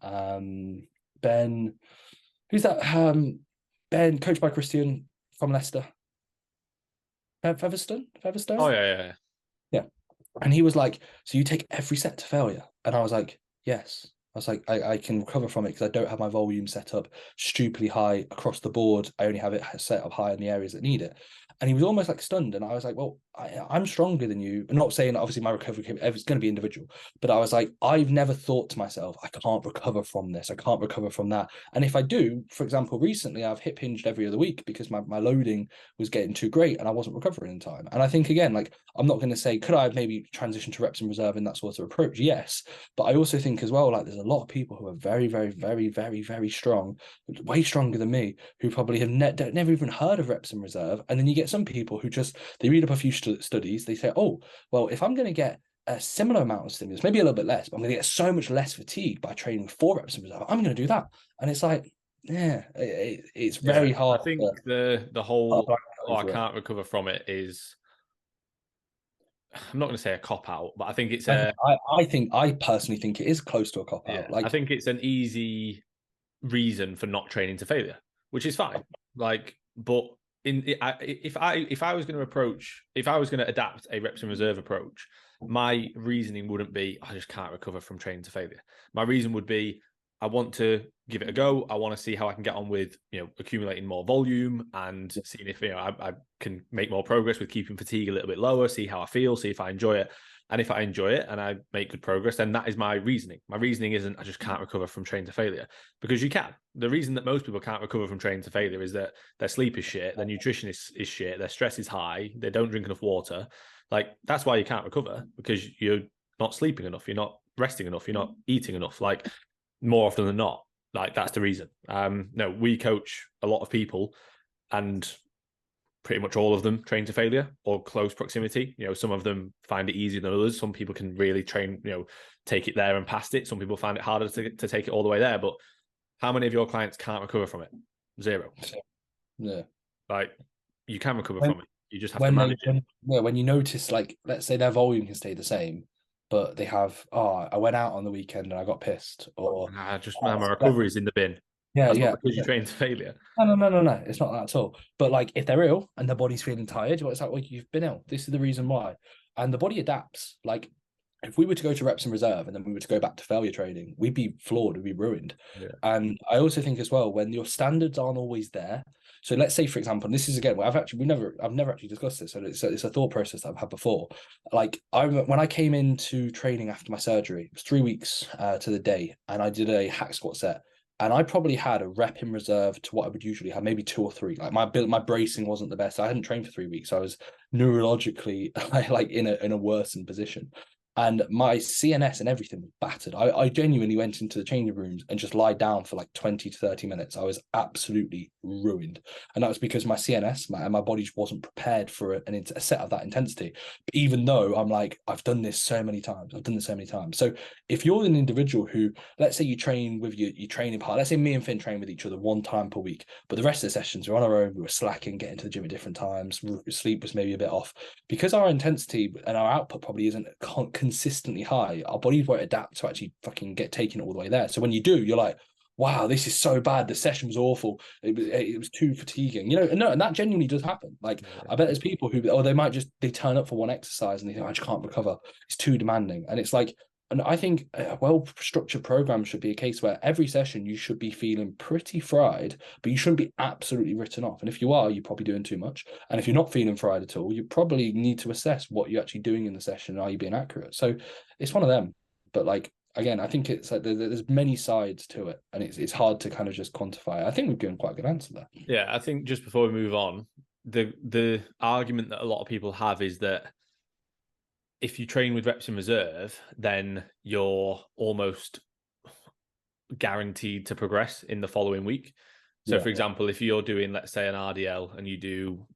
who's that? Ben, coached by Christian from Leicester. Featherstone? Oh yeah. Yeah. And he was like, so you take every set to failure? And I was like, yes. I was like, I can recover from it because I don't have my volume set up stupidly high across the board. I only have it set up high in the areas that need it. And he was almost like stunned. And I was like, well, I'm stronger than you. I'm not saying that obviously my recovery is going to be individual, but I was like, I've never thought to myself, I can't recover from this. I can't recover from that. And if I do, for example, recently I've hip hinged every other week because my loading was getting too great and I wasn't recovering in time. And I think, again, like, I'm not going to say, could I have maybe transitioned to reps in reserve in that sort of approach? Yes. But I also think as well, like, there's a lot of people who are very, very, very, very, very strong, way stronger than me, who probably have never even heard of reps in reserve. And then you get some people who just, they read up a few studies, they say, oh, well, if I'm going to get a similar amount of stimulus, maybe a little bit less, but I'm going to get so much less fatigue by training with 4 reps in reserve, I'm going to do that. And it's like, yeah, it's very hard. I think the whole I can't recover from it is, I'm not going to say a cop out, but I think it's I personally think it is close to a cop out. Like, I think it's an easy reason for not training to failure, which is fine. Like, but if I was going to adapt a reps in reserve approach, my reasoning wouldn't be I just can't recover from training to failure. My reason would be I want to give it a go. I want to see how I can get on with, accumulating more volume and seeing if, I can make more progress with keeping fatigue a little bit lower, see how I feel, see if I enjoy it. And if I enjoy it and I make good progress, then that is my reasoning. My reasoning isn't I just can't recover from training to failure, because you can. The reason that most people can't recover from training to failure is that their sleep is shit, their nutrition is shit, their stress is high, they don't drink enough water. Like, that's why you can't recover, because you're not sleeping enough, you're not resting enough, you're not eating enough. Like, more often than not, like, that's the reason. No, we coach a lot of people, and pretty much all of them train to failure or close proximity. Some of them find it easier than others. Some people can really train, take it there and past it. Some people find it harder to take it all the way there. But how many of your clients can't recover from it? 0. Yeah. Like, you can recover from it. You just have to manage it. When you notice, like, let's say their volume can stay the same, but they have, I went out on the weekend and I got pissed, or my recovery is in the bin. Yeah, That's yeah. not because you train to failure. No. It's not that at all. But like, if they're ill and their body's feeling tired, well, it's like, well, you've been ill. This is the reason why. And the body adapts. Like, if we were to go to reps in reserve and then we were to go back to failure training, we'd be flawed, we'd be ruined. Yeah. And I also think as well, when your standards aren't always there. So let's say, for example, and this is again, I've never actually discussed this. So it's a thought process that I've had before. Like, when I came into training after my surgery, it was 3 weeks to the day, and I did a hack squat set. And I probably had a rep in reserve to what I would usually have, maybe 2 or 3. Like, my bracing wasn't the best. I hadn't trained for 3 weeks. I was neurologically like in a worsened position. And my CNS and everything was battered. I genuinely went into the changing rooms and just lied down for like 20 to 30 minutes. I was absolutely ruined. And that was because my CNS, my body just wasn't prepared for a set of that intensity. But even though I'm like, I've done this so many times. So if you're an individual who, let's say you train with your training partner, let's say me and Finn train with each other 1 time per week, but the rest of the sessions we're on our own, we were slacking, getting to the gym at different times, sleep was maybe a bit off. Because our intensity and our output probably isn't consistently high, our bodies won't adapt to actually fucking get taken all the way there. So when you do, you're like, wow, this is so bad. The session was awful. It was too fatiguing, No, and that genuinely does happen. Like, I bet there's people who, they turn up for one exercise and they think, I just can't recover. It's too demanding. And it's like, and I think a well-structured program should be a case where every session you should be feeling pretty fried, but you shouldn't be absolutely written off. And if you are, you're probably doing too much. And if you're not feeling fried at all, you probably need to assess what you're actually doing in the session. And are you being accurate? So it's one of them. But like, again, I think it's like there's many sides to it, and it's hard to kind of just quantify it. I think we've given quite a good answer there. Yeah, I think just before we move on, the argument that a lot of people have is that if you train with reps in reserve, then you're almost guaranteed to progress in the following week. So, for example, if you're doing, let's say, an RDL and you do,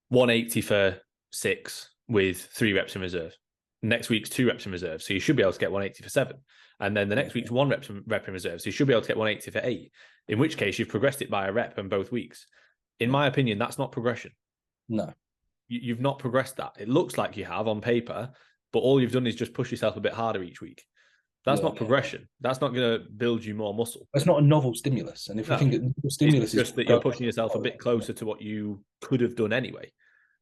180 for 6 with 3 reps in reserve. Next week's 2 reps in reserve, so you should be able to get 180 for 7. And then the next week's 1 rep in reserve, so you should be able to get 180 for 8. In which case, you've progressed it by a rep in both weeks. In my opinion, that's not progression. No. You've not progressed that. It looks like you have on paper, but all you've done is just push yourself a bit harder each week. That's not progression. That's not going to build you more muscle. It's not a novel stimulus. And if we think that stimulus is just that you're pushing yourself a bit closer to what you could have done anyway.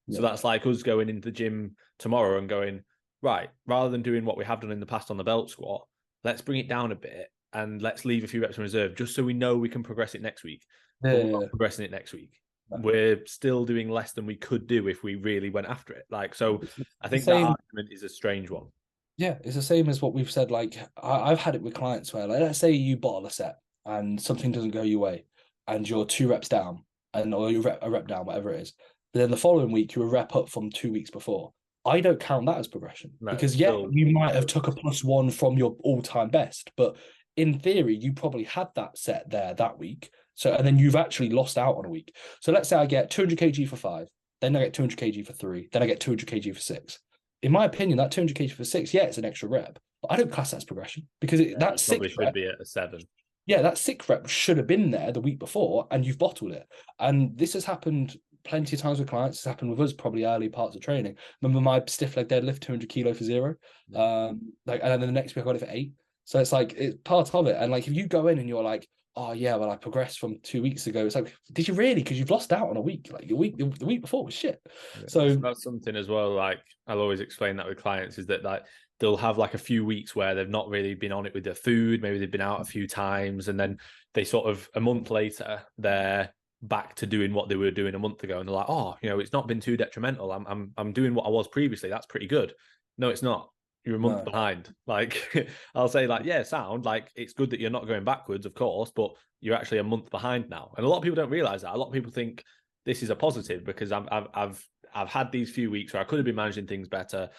So that's like us going into the gym tomorrow and going, right, rather than doing what we have done in the past on the belt squat, let's bring it down a bit and let's leave a few reps in reserve just so we know we can progress it next week. But we're not progressing it next week. We're still doing less than we could do if we really went after it. So I think that argument is a strange one. Yeah, it's the same as what we've said. Like I've had it with clients where, like, let's say you bottle a set and something doesn't go your way, and you're 2 reps down, or you're a rep down, whatever it is. But then the following week you're a rep up from 2 weeks before. I don't count that as progression because you might have took a +1 from your all-time best, but in theory you probably had that set there that week. So and then you've actually lost out on a week. So let's say I get 200 kg for 5, then I get 200 kg for 3, then I get 200 kg for 6. In my opinion, that 200 kg for 6, it's an extra rep, but I don't class that as progression because that 6 probably should be at a 7. Yeah, that 6 rep should have been there the week before, and you've bottled it. And this has happened plenty of times with clients. It's happened with us probably early parts of training. Remember my stiff leg deadlift, 200 kilo for 0, and then the next week I got it for 8. So it's like it's part of it. And like if you go in and you're like, oh yeah, well I progressed from 2 weeks ago. It's like, did you really? Because you've lost out on a week. Like the week before was shit. Yeah, so that's something as well. Like I'll always explain that with clients is that like they'll have like a few weeks where they've not really been on it with their food. Maybe they've been out a few times, and then they sort of a month later they're back to doing what they were doing a month ago, and they're like, oh, it's not been too detrimental. I'm doing what I was previously. That's pretty good. No, it's not. You're a month behind. Like I'll say, like, yeah, sound like it's good that you're not going backwards, of course, but you're actually a month behind now. And a lot of people don't realize that. A lot of people think this is a positive because I've had these few weeks where I could have been managing things better.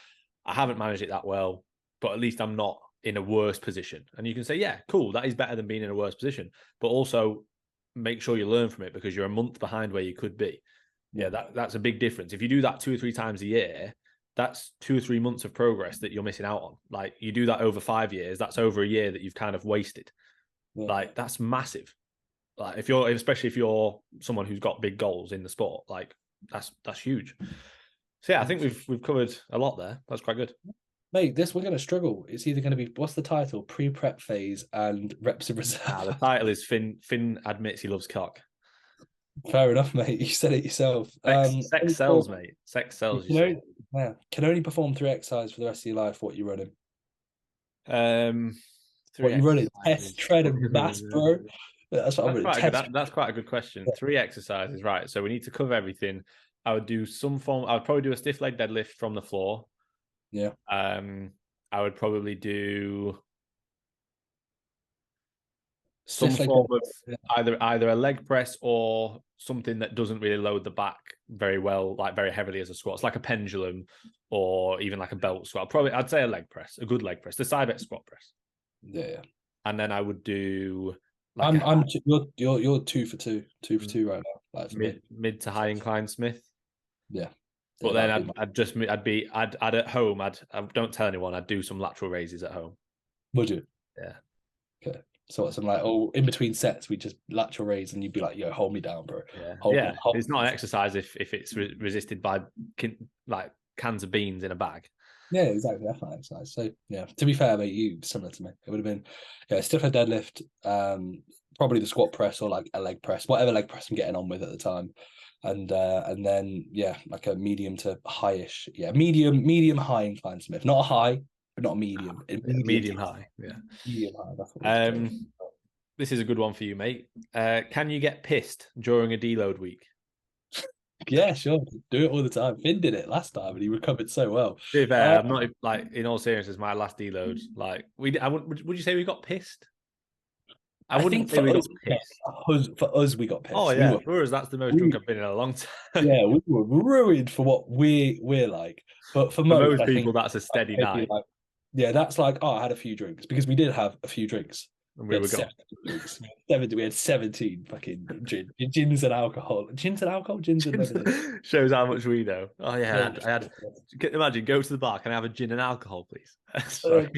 I haven't managed it that well, but at least I'm not in a worse position. And you can say, yeah, cool, that is better than being in a worse position, but also make sure you learn from it because you're a month behind where you could be. Yeah, that's a big difference. If you do that 2 or 3 times a year, that's 2 or 3 months of progress that you're missing out on. Like you do that over 5 years, that's over a year that you've kind of wasted. Yeah. Like that's massive. Like especially if you're someone who's got big goals in the sport, like that's huge. So yeah, I think we've covered a lot there. That's quite good. Mate, we're going to struggle. It's either going to be, what's the title? Pre-prep phase and reps of reserve. The title is Finn admits he loves cock. Fair enough, mate. You said it yourself. Sex sells, mate. Sex sells. Yeah. Can only perform 3 exercises for the rest of your life. What you running? What you running? Test, tread, and mass, bro. That's what I'm running. That's quite a good question. Yeah. 3 exercises, right? So we need to cover everything. I would do some form. I would probably do a stiff leg deadlift from the floor. Yeah. I would probably do some form of either a leg press or something that doesn't really load the back very well, like very heavily as a squat. It's like a pendulum or even like a belt squat. I'd say a leg press, a good leg press, the side bent squat press. Yeah. And then I would do. Like you're 2 for 2 right now. Like mid to high incline Smith. Yeah. But then I'd at home. I don't tell anyone. I'd do some lateral raises at home. Would you? Yeah. Okay. So some like in between sets we just lateral raise and you'd be like, yo, hold me down, bro. Yeah. It's not an exercise if it's resisted by like cans of beans in a bag. Yeah, exactly. That's not an exercise. So yeah, to be fair, mate, you similar to me. It would have been stiff leg deadlift, probably the squat press or like a leg press, whatever leg press I'm getting on with at the time. And then like a medium to high-ish. Yeah, medium high incline Smith. Not a high, but not a medium. Medium high. Yeah. Medium high. That's what this is a good one for you, mate. Can you get pissed during a deload week? Yeah, sure. Do it all the time. Finn did it last time and he recovered so well. To be fair, I'm not like in all seriousness, my last deload, like would you say we got pissed? I wouldn't say we got pissed. For us, we got pissed. Oh yeah, for us, that's the most drunk I've been in a long time. Yeah, we were ruined for what we're like. But for most people, that's a steady night. Like, yeah, that's like, I had a few drinks because we did have a few drinks. and we were gone. We had 17 fucking gins and alcohol. Gins and alcohol? Gins and lemonade. Shows how much we know. Oh, yeah. I had imagine, go to the bar. Can I have a gin and alcohol, please? Sorry.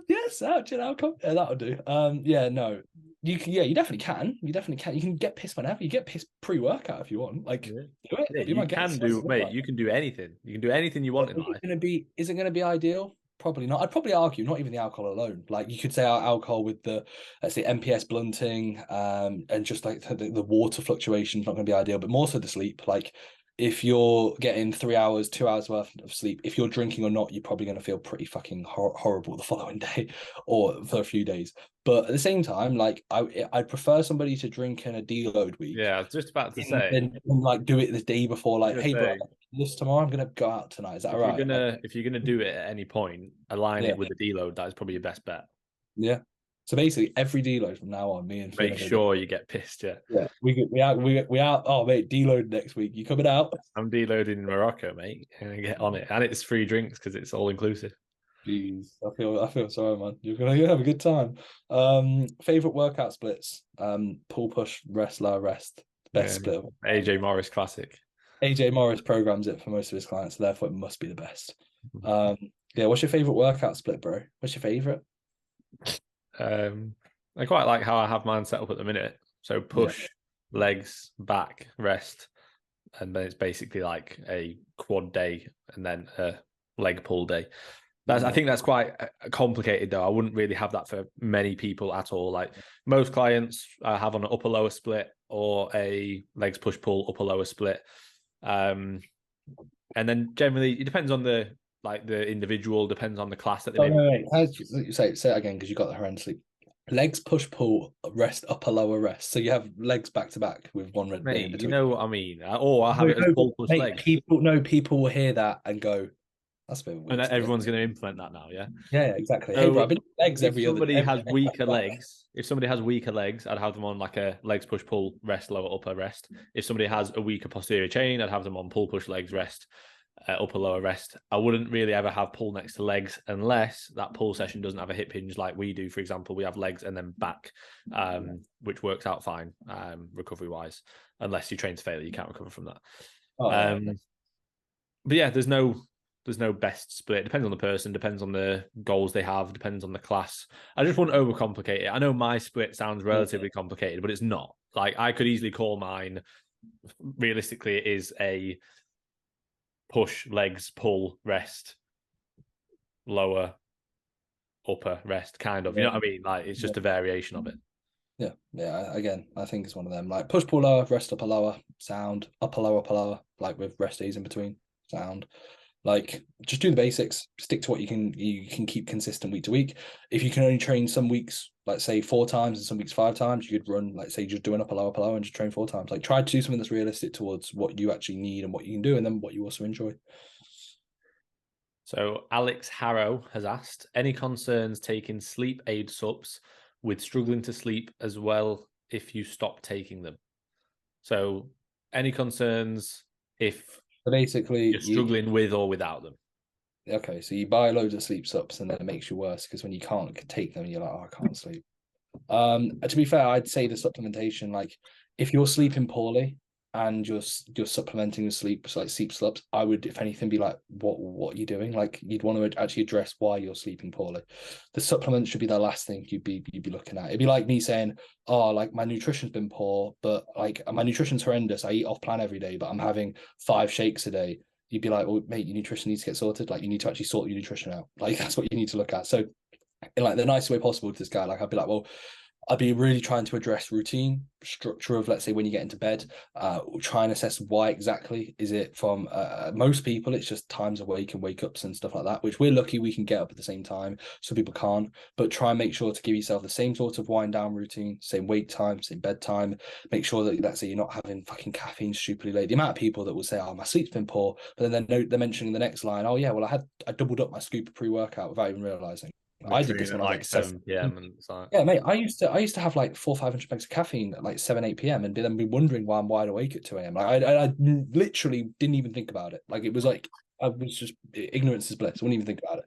Yes, gin and alcohol. Yeah, that'll do. Yeah, no. You can, you definitely can. You definitely can. You can get pissed whenever. You get pissed pre-workout if you want. Like, do it. Yeah, you can do, mate. You can do anything. You can do anything you want in life. Is it going to be ideal? Probably not. I'd probably argue not even the alcohol alone. Like you could say alcohol with the, let's say, MPS blunting, and just like the water fluctuations not going to be ideal, but more so the sleep. Like if you're getting 3 hours, 2 hours worth of sleep, if you're drinking or not, you're probably going to feel pretty fucking horrible the following day or for a few days. But at the same time, like I'd prefer somebody to drink in a deload week. Yeah, I was just about to say. And like do it the day before, like, hey, bro, this tomorrow I'm gonna go out tonight. Is that all right? If you're gonna do it at any point, align it with a deload. That is probably your best bet. Yeah. So basically, every deload from now on, me and make sure you get pissed. Yeah. Yeah. We out. Oh mate, deload next week. You coming out? I'm deloading in Morocco, mate. And get on it, and it's free drinks because it's all inclusive. Jeez, I feel sorry, man. You're gonna have a good time. Favorite workout splits: pull, push, rest, low, rest. Best split. AJ Morris classic. AJ Morris programs it for most of his clients, so therefore it must be the best. Yeah, what's your favorite workout split, bro? What's your favorite? I quite like how I have mine set up at the minute. So push, legs, back, rest, and then it's basically like a quad day and then a leg pull day. I think that's quite complicated though. I wouldn't really have that for many people at all. Like most clients have on an upper lower split or a legs push pull upper lower split. And then generally it depends on the individual, depends on the class that they're in. Say it again because you got the horrendously. Legs push pull rest upper lower rest. So you have legs back to back with one red day in between. You know what I mean? Or I have it as pull push legs. People will hear that and go, that's a bit weird. And everyone's going to implement that now, yeah? Yeah, exactly. So hey, bro, I've been legs every other day. If somebody has weaker legs, I'd have them on like a legs push pull rest lower upper rest. If somebody has a weaker posterior chain, I'd have them on pull push legs rest upper lower rest. I wouldn't really ever have pull next to legs unless that pull session doesn't have a hip hinge like we do. For example, we have legs and then back, which works out fine recovery wise. Unless you train to failure, you can't recover from that. But yeah, there's no best split. It depends on the person, depends on the goals they have, depends on the class. I just wouldn't overcomplicate it. I know my split sounds relatively complicated, but it's not. Like I could easily call mine, realistically, it is a push, legs, pull, rest, lower, upper, rest, kind of. You know what I mean? Like it's just a variation of it. Yeah. Again, I think it's one of them. Like push, pull, lower, rest, upper, lower, sound, upper, lower, like with rest days in between, sound. Like just do the basics, stick to what you can keep consistent week to week. If you can only train some weeks, like say 4 times and some weeks 5 times, you could run, like say just do an upper lower and just train 4 times. Like try to do something that's realistic towards what you actually need and what you can do and then what you also enjoy. So Alex Harrow has asked, any concerns taking sleep aid sups with struggling to sleep as well if you stop taking them? So any concerns if basically you're struggling with or without them? Okay, so you buy loads of sleep sups and then it makes you worse because when you can't take them, you're like, oh, I can't sleep. To be fair, I'd say the supplementation, like if you're sleeping poorly and you're supplementing with sleep, so like sleep slups, I would, if anything, be like, what are you doing? Like you'd want to actually address why you're sleeping poorly. The supplement should be the last thing you'd be looking at. It'd be like me saying, oh, like my nutrition's been poor, but like my nutrition's horrendous. I eat off plan every day, but I'm having 5 shakes a day. You'd be like, well, mate, your nutrition needs to get sorted. Like you need to actually sort your nutrition out. Like that's what you need to look at. So in like the nicest way possible to this guy, like I'd be like, well, I'd be really trying to address routine structure of, let's say, when you get into bed, try and assess why exactly. Is it from most people, it's just times awake and wake ups and stuff like that, which we're lucky we can get up at the same time. Some people can't, but try and make sure to give yourself the same sort of wind down routine, same wake time, same bedtime. Make sure that, let's say, you're not having fucking caffeine stupidly late. The amount of people that will say, oh, my sleep's been poor, but then they're mentioning the next line, oh yeah, well, I doubled up my scoop of pre-workout without even realizing. I did this when I was like 7 p.m. and it's like... Yeah, mate. I used to have like 400-500 megs of caffeine at like 7-8 p.m. and then be wondering why I'm wide awake at 2 a.m. Like I literally didn't even think about it. Like it was like I was just ignorance is bliss. I wouldn't even think about it.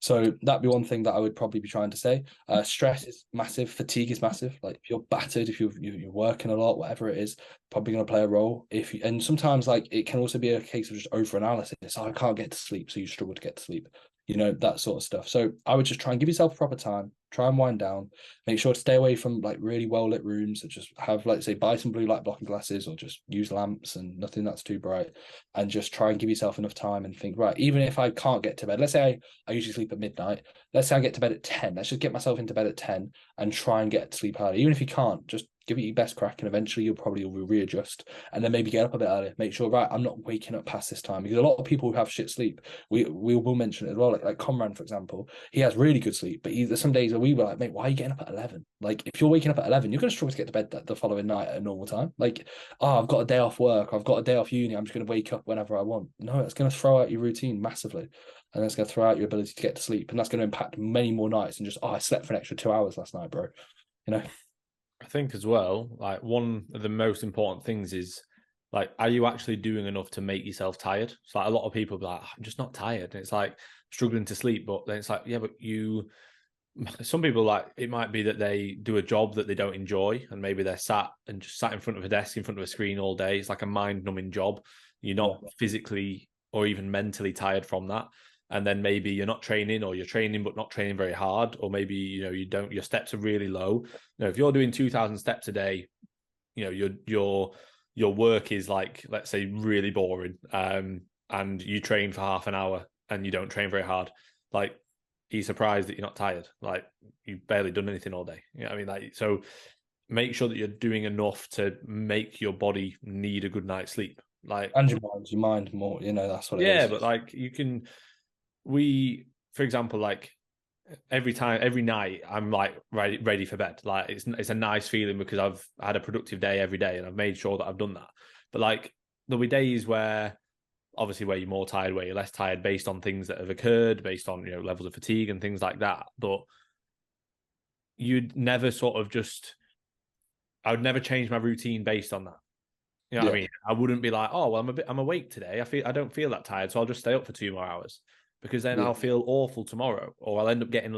So that'd be one thing that I would probably be trying to say. Stress is massive, fatigue is massive. Like if you're battered, if you're working a lot, whatever it is, probably going to play a role. And sometimes like it can also be a case of just over analysis. I can't get to sleep, so you struggle to get to sleep. That sort of stuff. So I would just try and give yourself proper time, try and wind down, make sure to stay away from like really well lit rooms that just have, like, say, buy some blue light blocking glasses or just use lamps and nothing that's too bright, and just try and give yourself enough time and think, right, even if I can't get to bed, let's say I usually sleep at midnight. Let's say I get to bed at 10. Let's just get myself into bed at 10 and try and get to sleep early. Even if you can't, just give it your best crack, and eventually you'll probably readjust, and then maybe get up a bit earlier. Make sure, right, I'm not waking up past this time, because a lot of people who have shit sleep, we will mention it as well. Like Comran, for example, he has really good sleep, but there's some days where we were like, mate, why are you getting up at 11? Like, if you're waking up at 11, you're going to struggle to get to bed the following night at a normal time. Like, oh, I've got a day off work, I've got a day off uni, I'm just going to wake up whenever I want. No, it's going to throw out your routine massively, and that's going to throw out your ability to get to sleep, and that's going to impact many more nights than just, oh, I slept for an extra 2 hours last night, bro. I think as well, like one of the most important things is like, are you actually doing enough to make yourself tired? It's like a lot of people be like, I'm just not tired. And it's like struggling to sleep, but then it's like, yeah, but some people, like, it might be that they do a job that they don't enjoy, and maybe they're sat in front of a desk, in front of a screen all day. It's like a mind numbing job. You're not physically or even mentally tired from that. And then maybe you're not training, or you're training but not training very hard, or maybe your steps are really low. If you're doing 2,000 steps a day, your work is, like, let's say, really boring, and you train for half an hour and you don't train very hard, like, are you surprised that you're not tired? Like, you've barely done anything all day. You know what I mean? Like, so make sure that you're doing enough to make your body need a good night's sleep. Like, And your mind more, that's what it is. Yeah, but like for example, like every night I'm like ready for bed. Like, it's a nice feeling because I've had a productive day every day and I've made sure that I've done that. But like, there'll be days where obviously where you're more tired, where you're less tired, based on things that have occurred, based on levels of fatigue and things like that. But you'd never I would never change my routine based on that. You know what I mean? I wouldn't be like, oh, well, I'm awake today. I don't feel that tired, so I'll just stay up for 2 more hours, because then I'll feel awful tomorrow, or I'll end up getting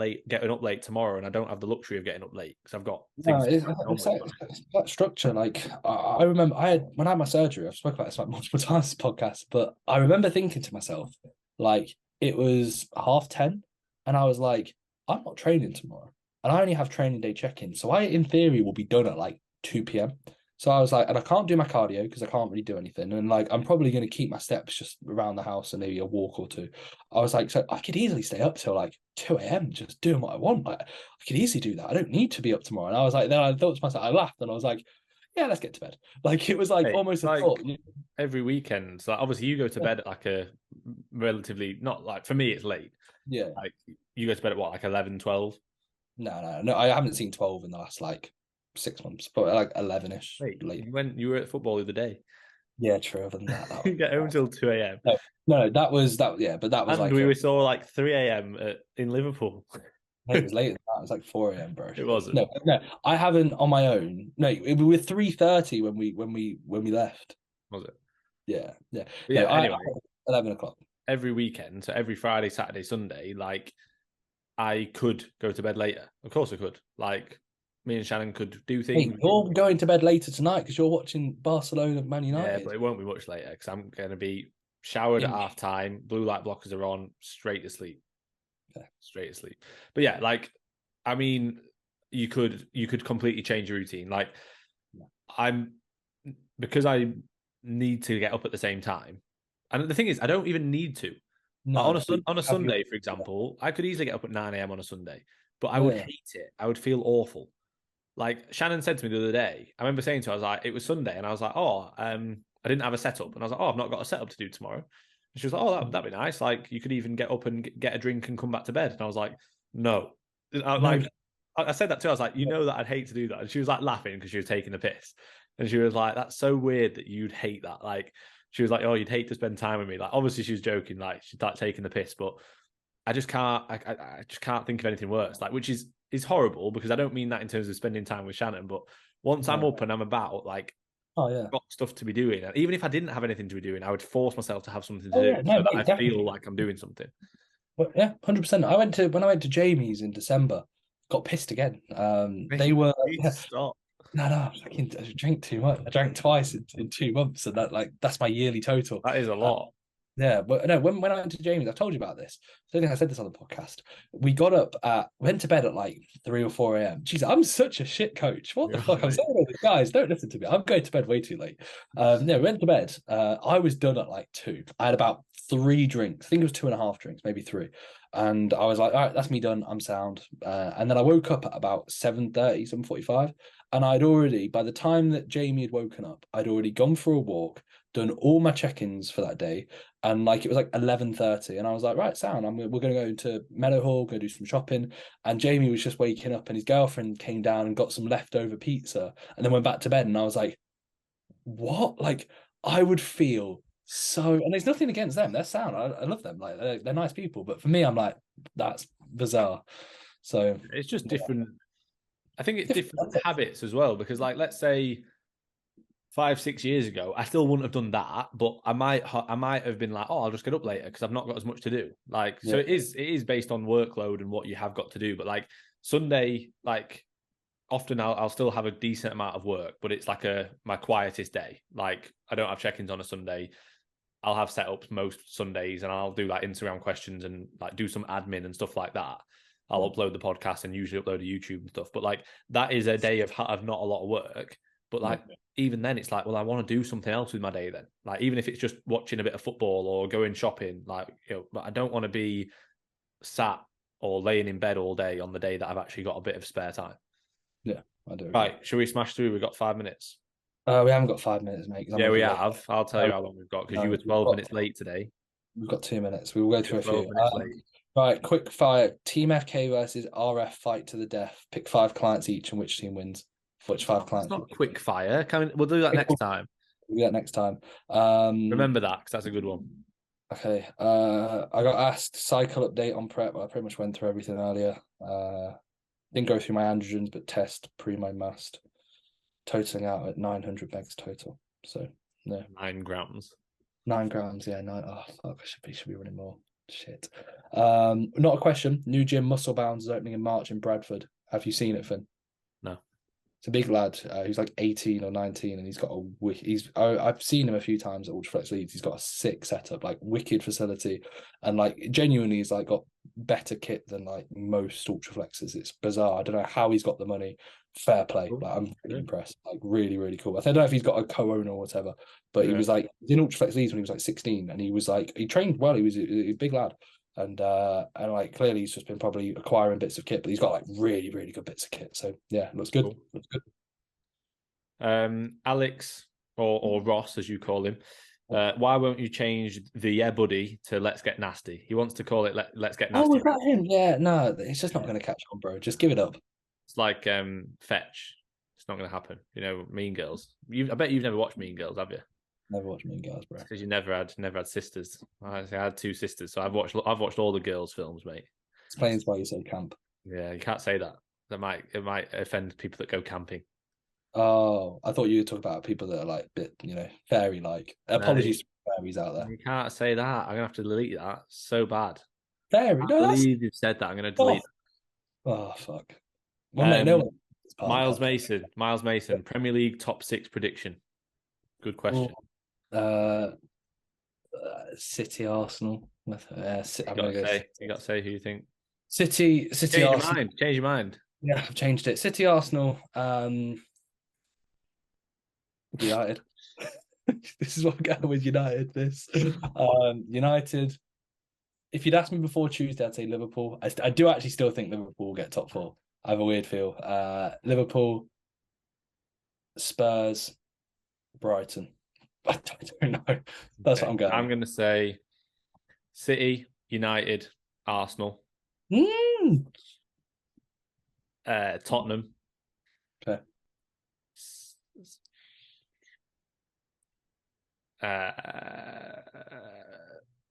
up late tomorrow, and I don't have the luxury of getting up late because I've got things. It's that structure. Like, I remember when I had my surgery, I've spoken about this like multiple times in this podcast, but I remember thinking to myself, like, it was 10:30, and I was like, I'm not training tomorrow, and I only have training day check-in, so I, in theory, will be done at like 2 p.m. So I was like, and I can't do my cardio because I can't really do anything. And like, I'm probably going to keep my steps just around the house and maybe a walk or two. I was like, so I could easily stay up till like 2 a.m. just doing what I want. Like, I could easily do that. I don't need to be up tomorrow. And I was like, then I thought to myself, I laughed and I was like, yeah, let's get to bed. Like, it was like almost a thought. Every weekend. So obviously you go to bed at like a relatively, not like, for me, it's late. Yeah. Like, you go to bed at what, like 11, 12? No. I haven't seen 12 in the last like 6 months, but like 11-ish. Wait, when you were at football the other day? Yeah, true. Other than that, you get home until 2 a.m. No, that was that. Yeah, but that was, and like we saw like 3 a.m. in Liverpool. It was later than that. It was like 4 a.m, bro. It wasn't. No, I haven't on my own. No, we were 3:30 when we left. Was it? Yeah. Anyway, 11 o'clock every weekend. So every Friday, Saturday, Sunday, like, I could go to bed later. Of course, I could. Like, me and Shannon could do things. Hey, you're going to bed later tonight because you're watching Barcelona, Man United. Yeah, but it won't be much later because I'm going to be showered at half time. Blue light blockers are on. Straight to sleep. Okay. Straight to sleep. But yeah, like, I mean, you could completely change your routine. Like, because I need to get up at the same time. And the thing is, I don't even need to. No, on a Sunday, for example, I could easily get up at 9 a.m. on a Sunday, but I would hate it. I would feel awful. Like, Shannon said to me the other day, I remember saying to her, I was like, it was Sunday, and I was like, oh, I didn't have a setup. And I was like, oh, I've not got a setup to do tomorrow. And she was like, oh, that'd be nice. Like, you could even get up and get a drink and come back to bed. And I was like, no. I said that to her. I was like, you know that I'd hate to do that. And she was like laughing because she was taking the piss. And she was like, that's so weird that you'd hate that. Like, she was like, oh, you'd hate to spend time with me. Like, obviously she was joking, like, she's like taking the piss, but I just can't, I just can't think of anything worse. Like, which is horrible, because I don't mean that in terms of spending time with Shannon, but once I'm up and I'm about, like, I've got stuff to be doing. And even if I didn't have anything to be doing, I would force myself to have something to do so that I feel like I'm doing something. Well, yeah, 100%. When I went to Jamie's in December, got pissed again. They were You need to stop. no, I drank too much. I drank twice in 2 months, and that's my yearly total. That is a lot. Yeah, but no, when I went to Jamie's, I've told you about this. I don't think I said this on the podcast. Went to bed at like 3 or 4 a.m. Jeez, I'm such a shit coach. What the fuck? I'm saying all these guys, don't listen to me. I'm going to bed way too late. No, went to bed. I was done at like 2. I had about 3 drinks. I think it was 2.5 drinks, maybe 3. And I was like, all right, that's me done. I'm sound. And then I woke up at about 7:30, 7:45. And I'd already, by the time that Jamie had woken up, I'd already gone for a walk, done all my check-ins for that day, and like it was like 11:30, and I was like, right, sound. We're going to go to Meadowhall, go do some shopping. And Jamie was just waking up, and his girlfriend came down and got some leftover pizza, and then went back to bed. And I was like, what? Like I would feel so. And there's nothing against them. They're sound. I love them. Like they're nice people. But for me, I'm like, that's bizarre. So it's just different. I think it's different habits as well, because like let's say 5-6 years ago, I still wouldn't have done that, but I might have been like, oh, I'll just get up later because I've not got as much to do. Like, so it is based on workload and what you have got to do. But like Sunday, like often I'll still have a decent amount of work, but it's like my quietest day. Like I don't have check-ins on a Sunday. I'll have setups most Sundays, and I'll do like Instagram questions and like do some admin and stuff like that. I'll upload the podcast and usually upload to YouTube and stuff. But like that is a day of not a lot of work. But like even then, it's like, well, I want to do something else with my day then. Like even if it's just watching a bit of football or going shopping, like but I don't want to be sat or laying in bed all day on the day that I've actually got a bit of spare time. Yeah, I do. Right, should we smash through? We've got 5 minutes. We haven't got 5 minutes, mate. Yeah, we have. I'll tell you how long we've got because you were 12 minutes late today. We've got 2 minutes. We will go through a few. 12 minutes late. Right, quick fire. Team FK versus RF fight to the death. Pick 5 clients each, and which team wins? Which 5 clients? It's not quick fire. We'll do that next time. We'll do that next time. Remember that because that's a good one. Okay. I got asked cycle update on prep. I pretty much went through everything earlier. Didn't go through my androgens, but test pre-my must. Totaling out at 900 megs total. So no. 9 grams. 9 grams, yeah. 9. Oh fuck! I should be running more. Shit. Not a question. New gym, Muscle Bounds, is opening in March in Bradford. Have you seen it, Finn? No. It's a big lad. He's like 18 or 19, and he's got I've seen him a few times at Ultraflex Leeds. He's got a sick setup, like wicked facility, and like genuinely, he's like got better kit than like most Ultraflexes. It's bizarre. I don't know how he's got the money. Fair play. Like, I'm really impressed. Like really, really cool. I don't know if he's got a co-owner or whatever, but he was like in Ultraflex Leeds when he was like 16, and he was like he trained well. He was a big lad. And like clearly he's just been probably acquiring bits of kit, but he's got like really, really good bits of kit. So yeah, looks good. Cool. Looks good. Alex or Ross, as you call him, why won't you change the yeah buddy to let's get nasty? He wants to call it let's get nasty. Oh, was that him? Yeah, no, it's just not going to catch on, bro. Just give it up. It's like Fetch. It's not going to happen. You know, Mean Girls. I bet you've never watched Mean Girls, have you? Never watched Mean Girls, bro. Because you never had sisters. I had 2 sisters, so I've watched all the girls' films, mate. Explains why you say camp. Yeah, you can't say that. It might offend people that go camping. Oh, I thought you were talking about people that are like a bit, fairy like. Apologies to fairies out there. You can't say that. I'm gonna have to delete that. So bad. Fairy, no, I believe you've said that. I'm gonna delete that. Oh fuck. Well, no. Miles Mason, Premier League top 6 prediction. Good question. City, Arsenal. You got to say who you think. City, Arsenal. Change your mind. Yeah, I've changed it. City, Arsenal. United. This is what I'm going with United. United. If you'd asked me before Tuesday, I'd say Liverpool. I do actually still think Liverpool will get top 4. I have a weird feel. Liverpool, Spurs, Brighton. I don't know. That's what I'm going. I'm going to say City, United, Arsenal, Tottenham. Okay.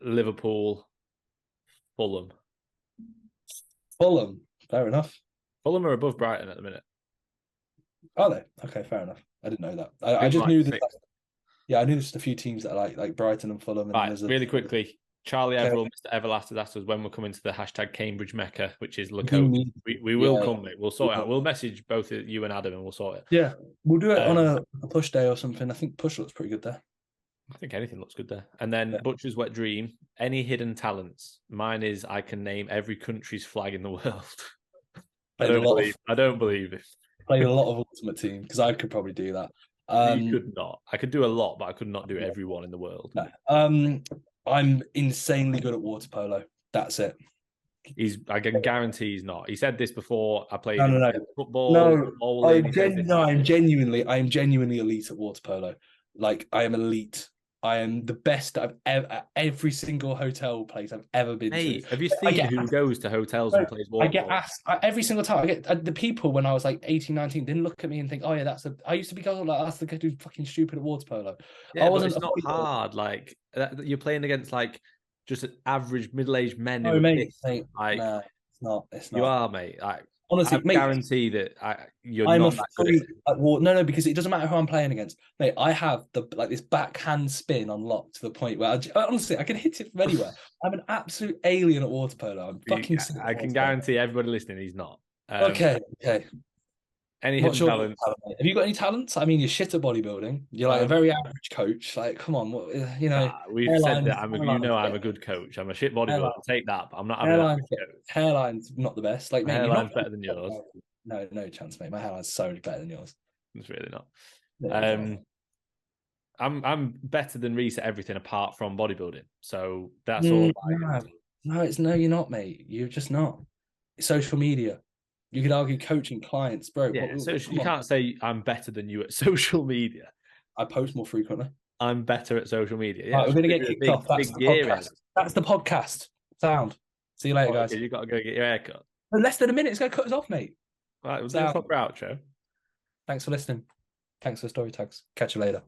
Liverpool, Fulham. Fair enough. Fulham are above Brighton at the minute. Are they? Okay, fair enough. I didn't know that. I just knew that. Yeah, I knew there's just a few teams that are like Brighton and Fulham. And right, really quickly, Charlie Okay. Everall, Mr. Everlast asked us when we're coming to the hashtag Cambridge Mecca, which is Lacote. We will come, mate. We'll sort it out. We'll message both you and Adam and we'll sort it. Yeah, we'll do it on a push day or something. I think push looks pretty good there. I think anything looks good there. And then Butcher's Wet Dream, any hidden talents? Mine is I can name every country's flag in the world. I don't believe it. Played a lot of Ultimate Team because I could probably do that. You could not. I could do a lot, but I could not do everyone in the world. No. I'm insanely good at water polo. That's it. I can guarantee he's not. He said this before. I played football. No, I'm genuinely elite at water polo. Like, I am elite. I am the best I've ever at every single hotel place I've ever been to. Have you seen who goes to hotels and plays water polo? I get asked every single time. I get the people when I was like 18, 19 didn't look at me and think, oh yeah, I used to be like, that's the guy who's fucking stupid at water polo. Yeah, but it's not hard. Like you're playing against like just average middle-aged men. No, mate. No, it's not. You are, mate. Honestly, I guarantee that I'm not that good at no, because it doesn't matter who I'm playing against. Mate, I have this backhand spin unlocked to the point where honestly I can hit it from anywhere. I'm an absolute alien at water polo. I'm fucking. I can guarantee everybody listening he's not. Okay. Any hidden talents? Have you got any talents? I mean, you're shit at bodybuilding. You're like a very average coach. Like, come on, we've said that. I'm a good coach. I'm a shit bodybuilder. I'll take that, but I'm not. Hairline's not the best. Like, my hairline's better than yours. No chance, mate. My hairline's so much better than yours. It's really not. I'm better than Reece at everything apart from bodybuilding. So that's all. No, you're not, mate. You're just not. Social media. You could argue coaching clients, bro. Yeah, you can't say I'm better than you at social media. I post more frequently. I'm better at social media. Yeah, right, we're going to get kicked off. That's the podcast. Sound. See you later, guys. You've got to go get your haircut. Less than a minute. It's going to cut us off, mate. Right, was that a proper outro? Thanks for listening. Thanks for the story tags. Catch you later.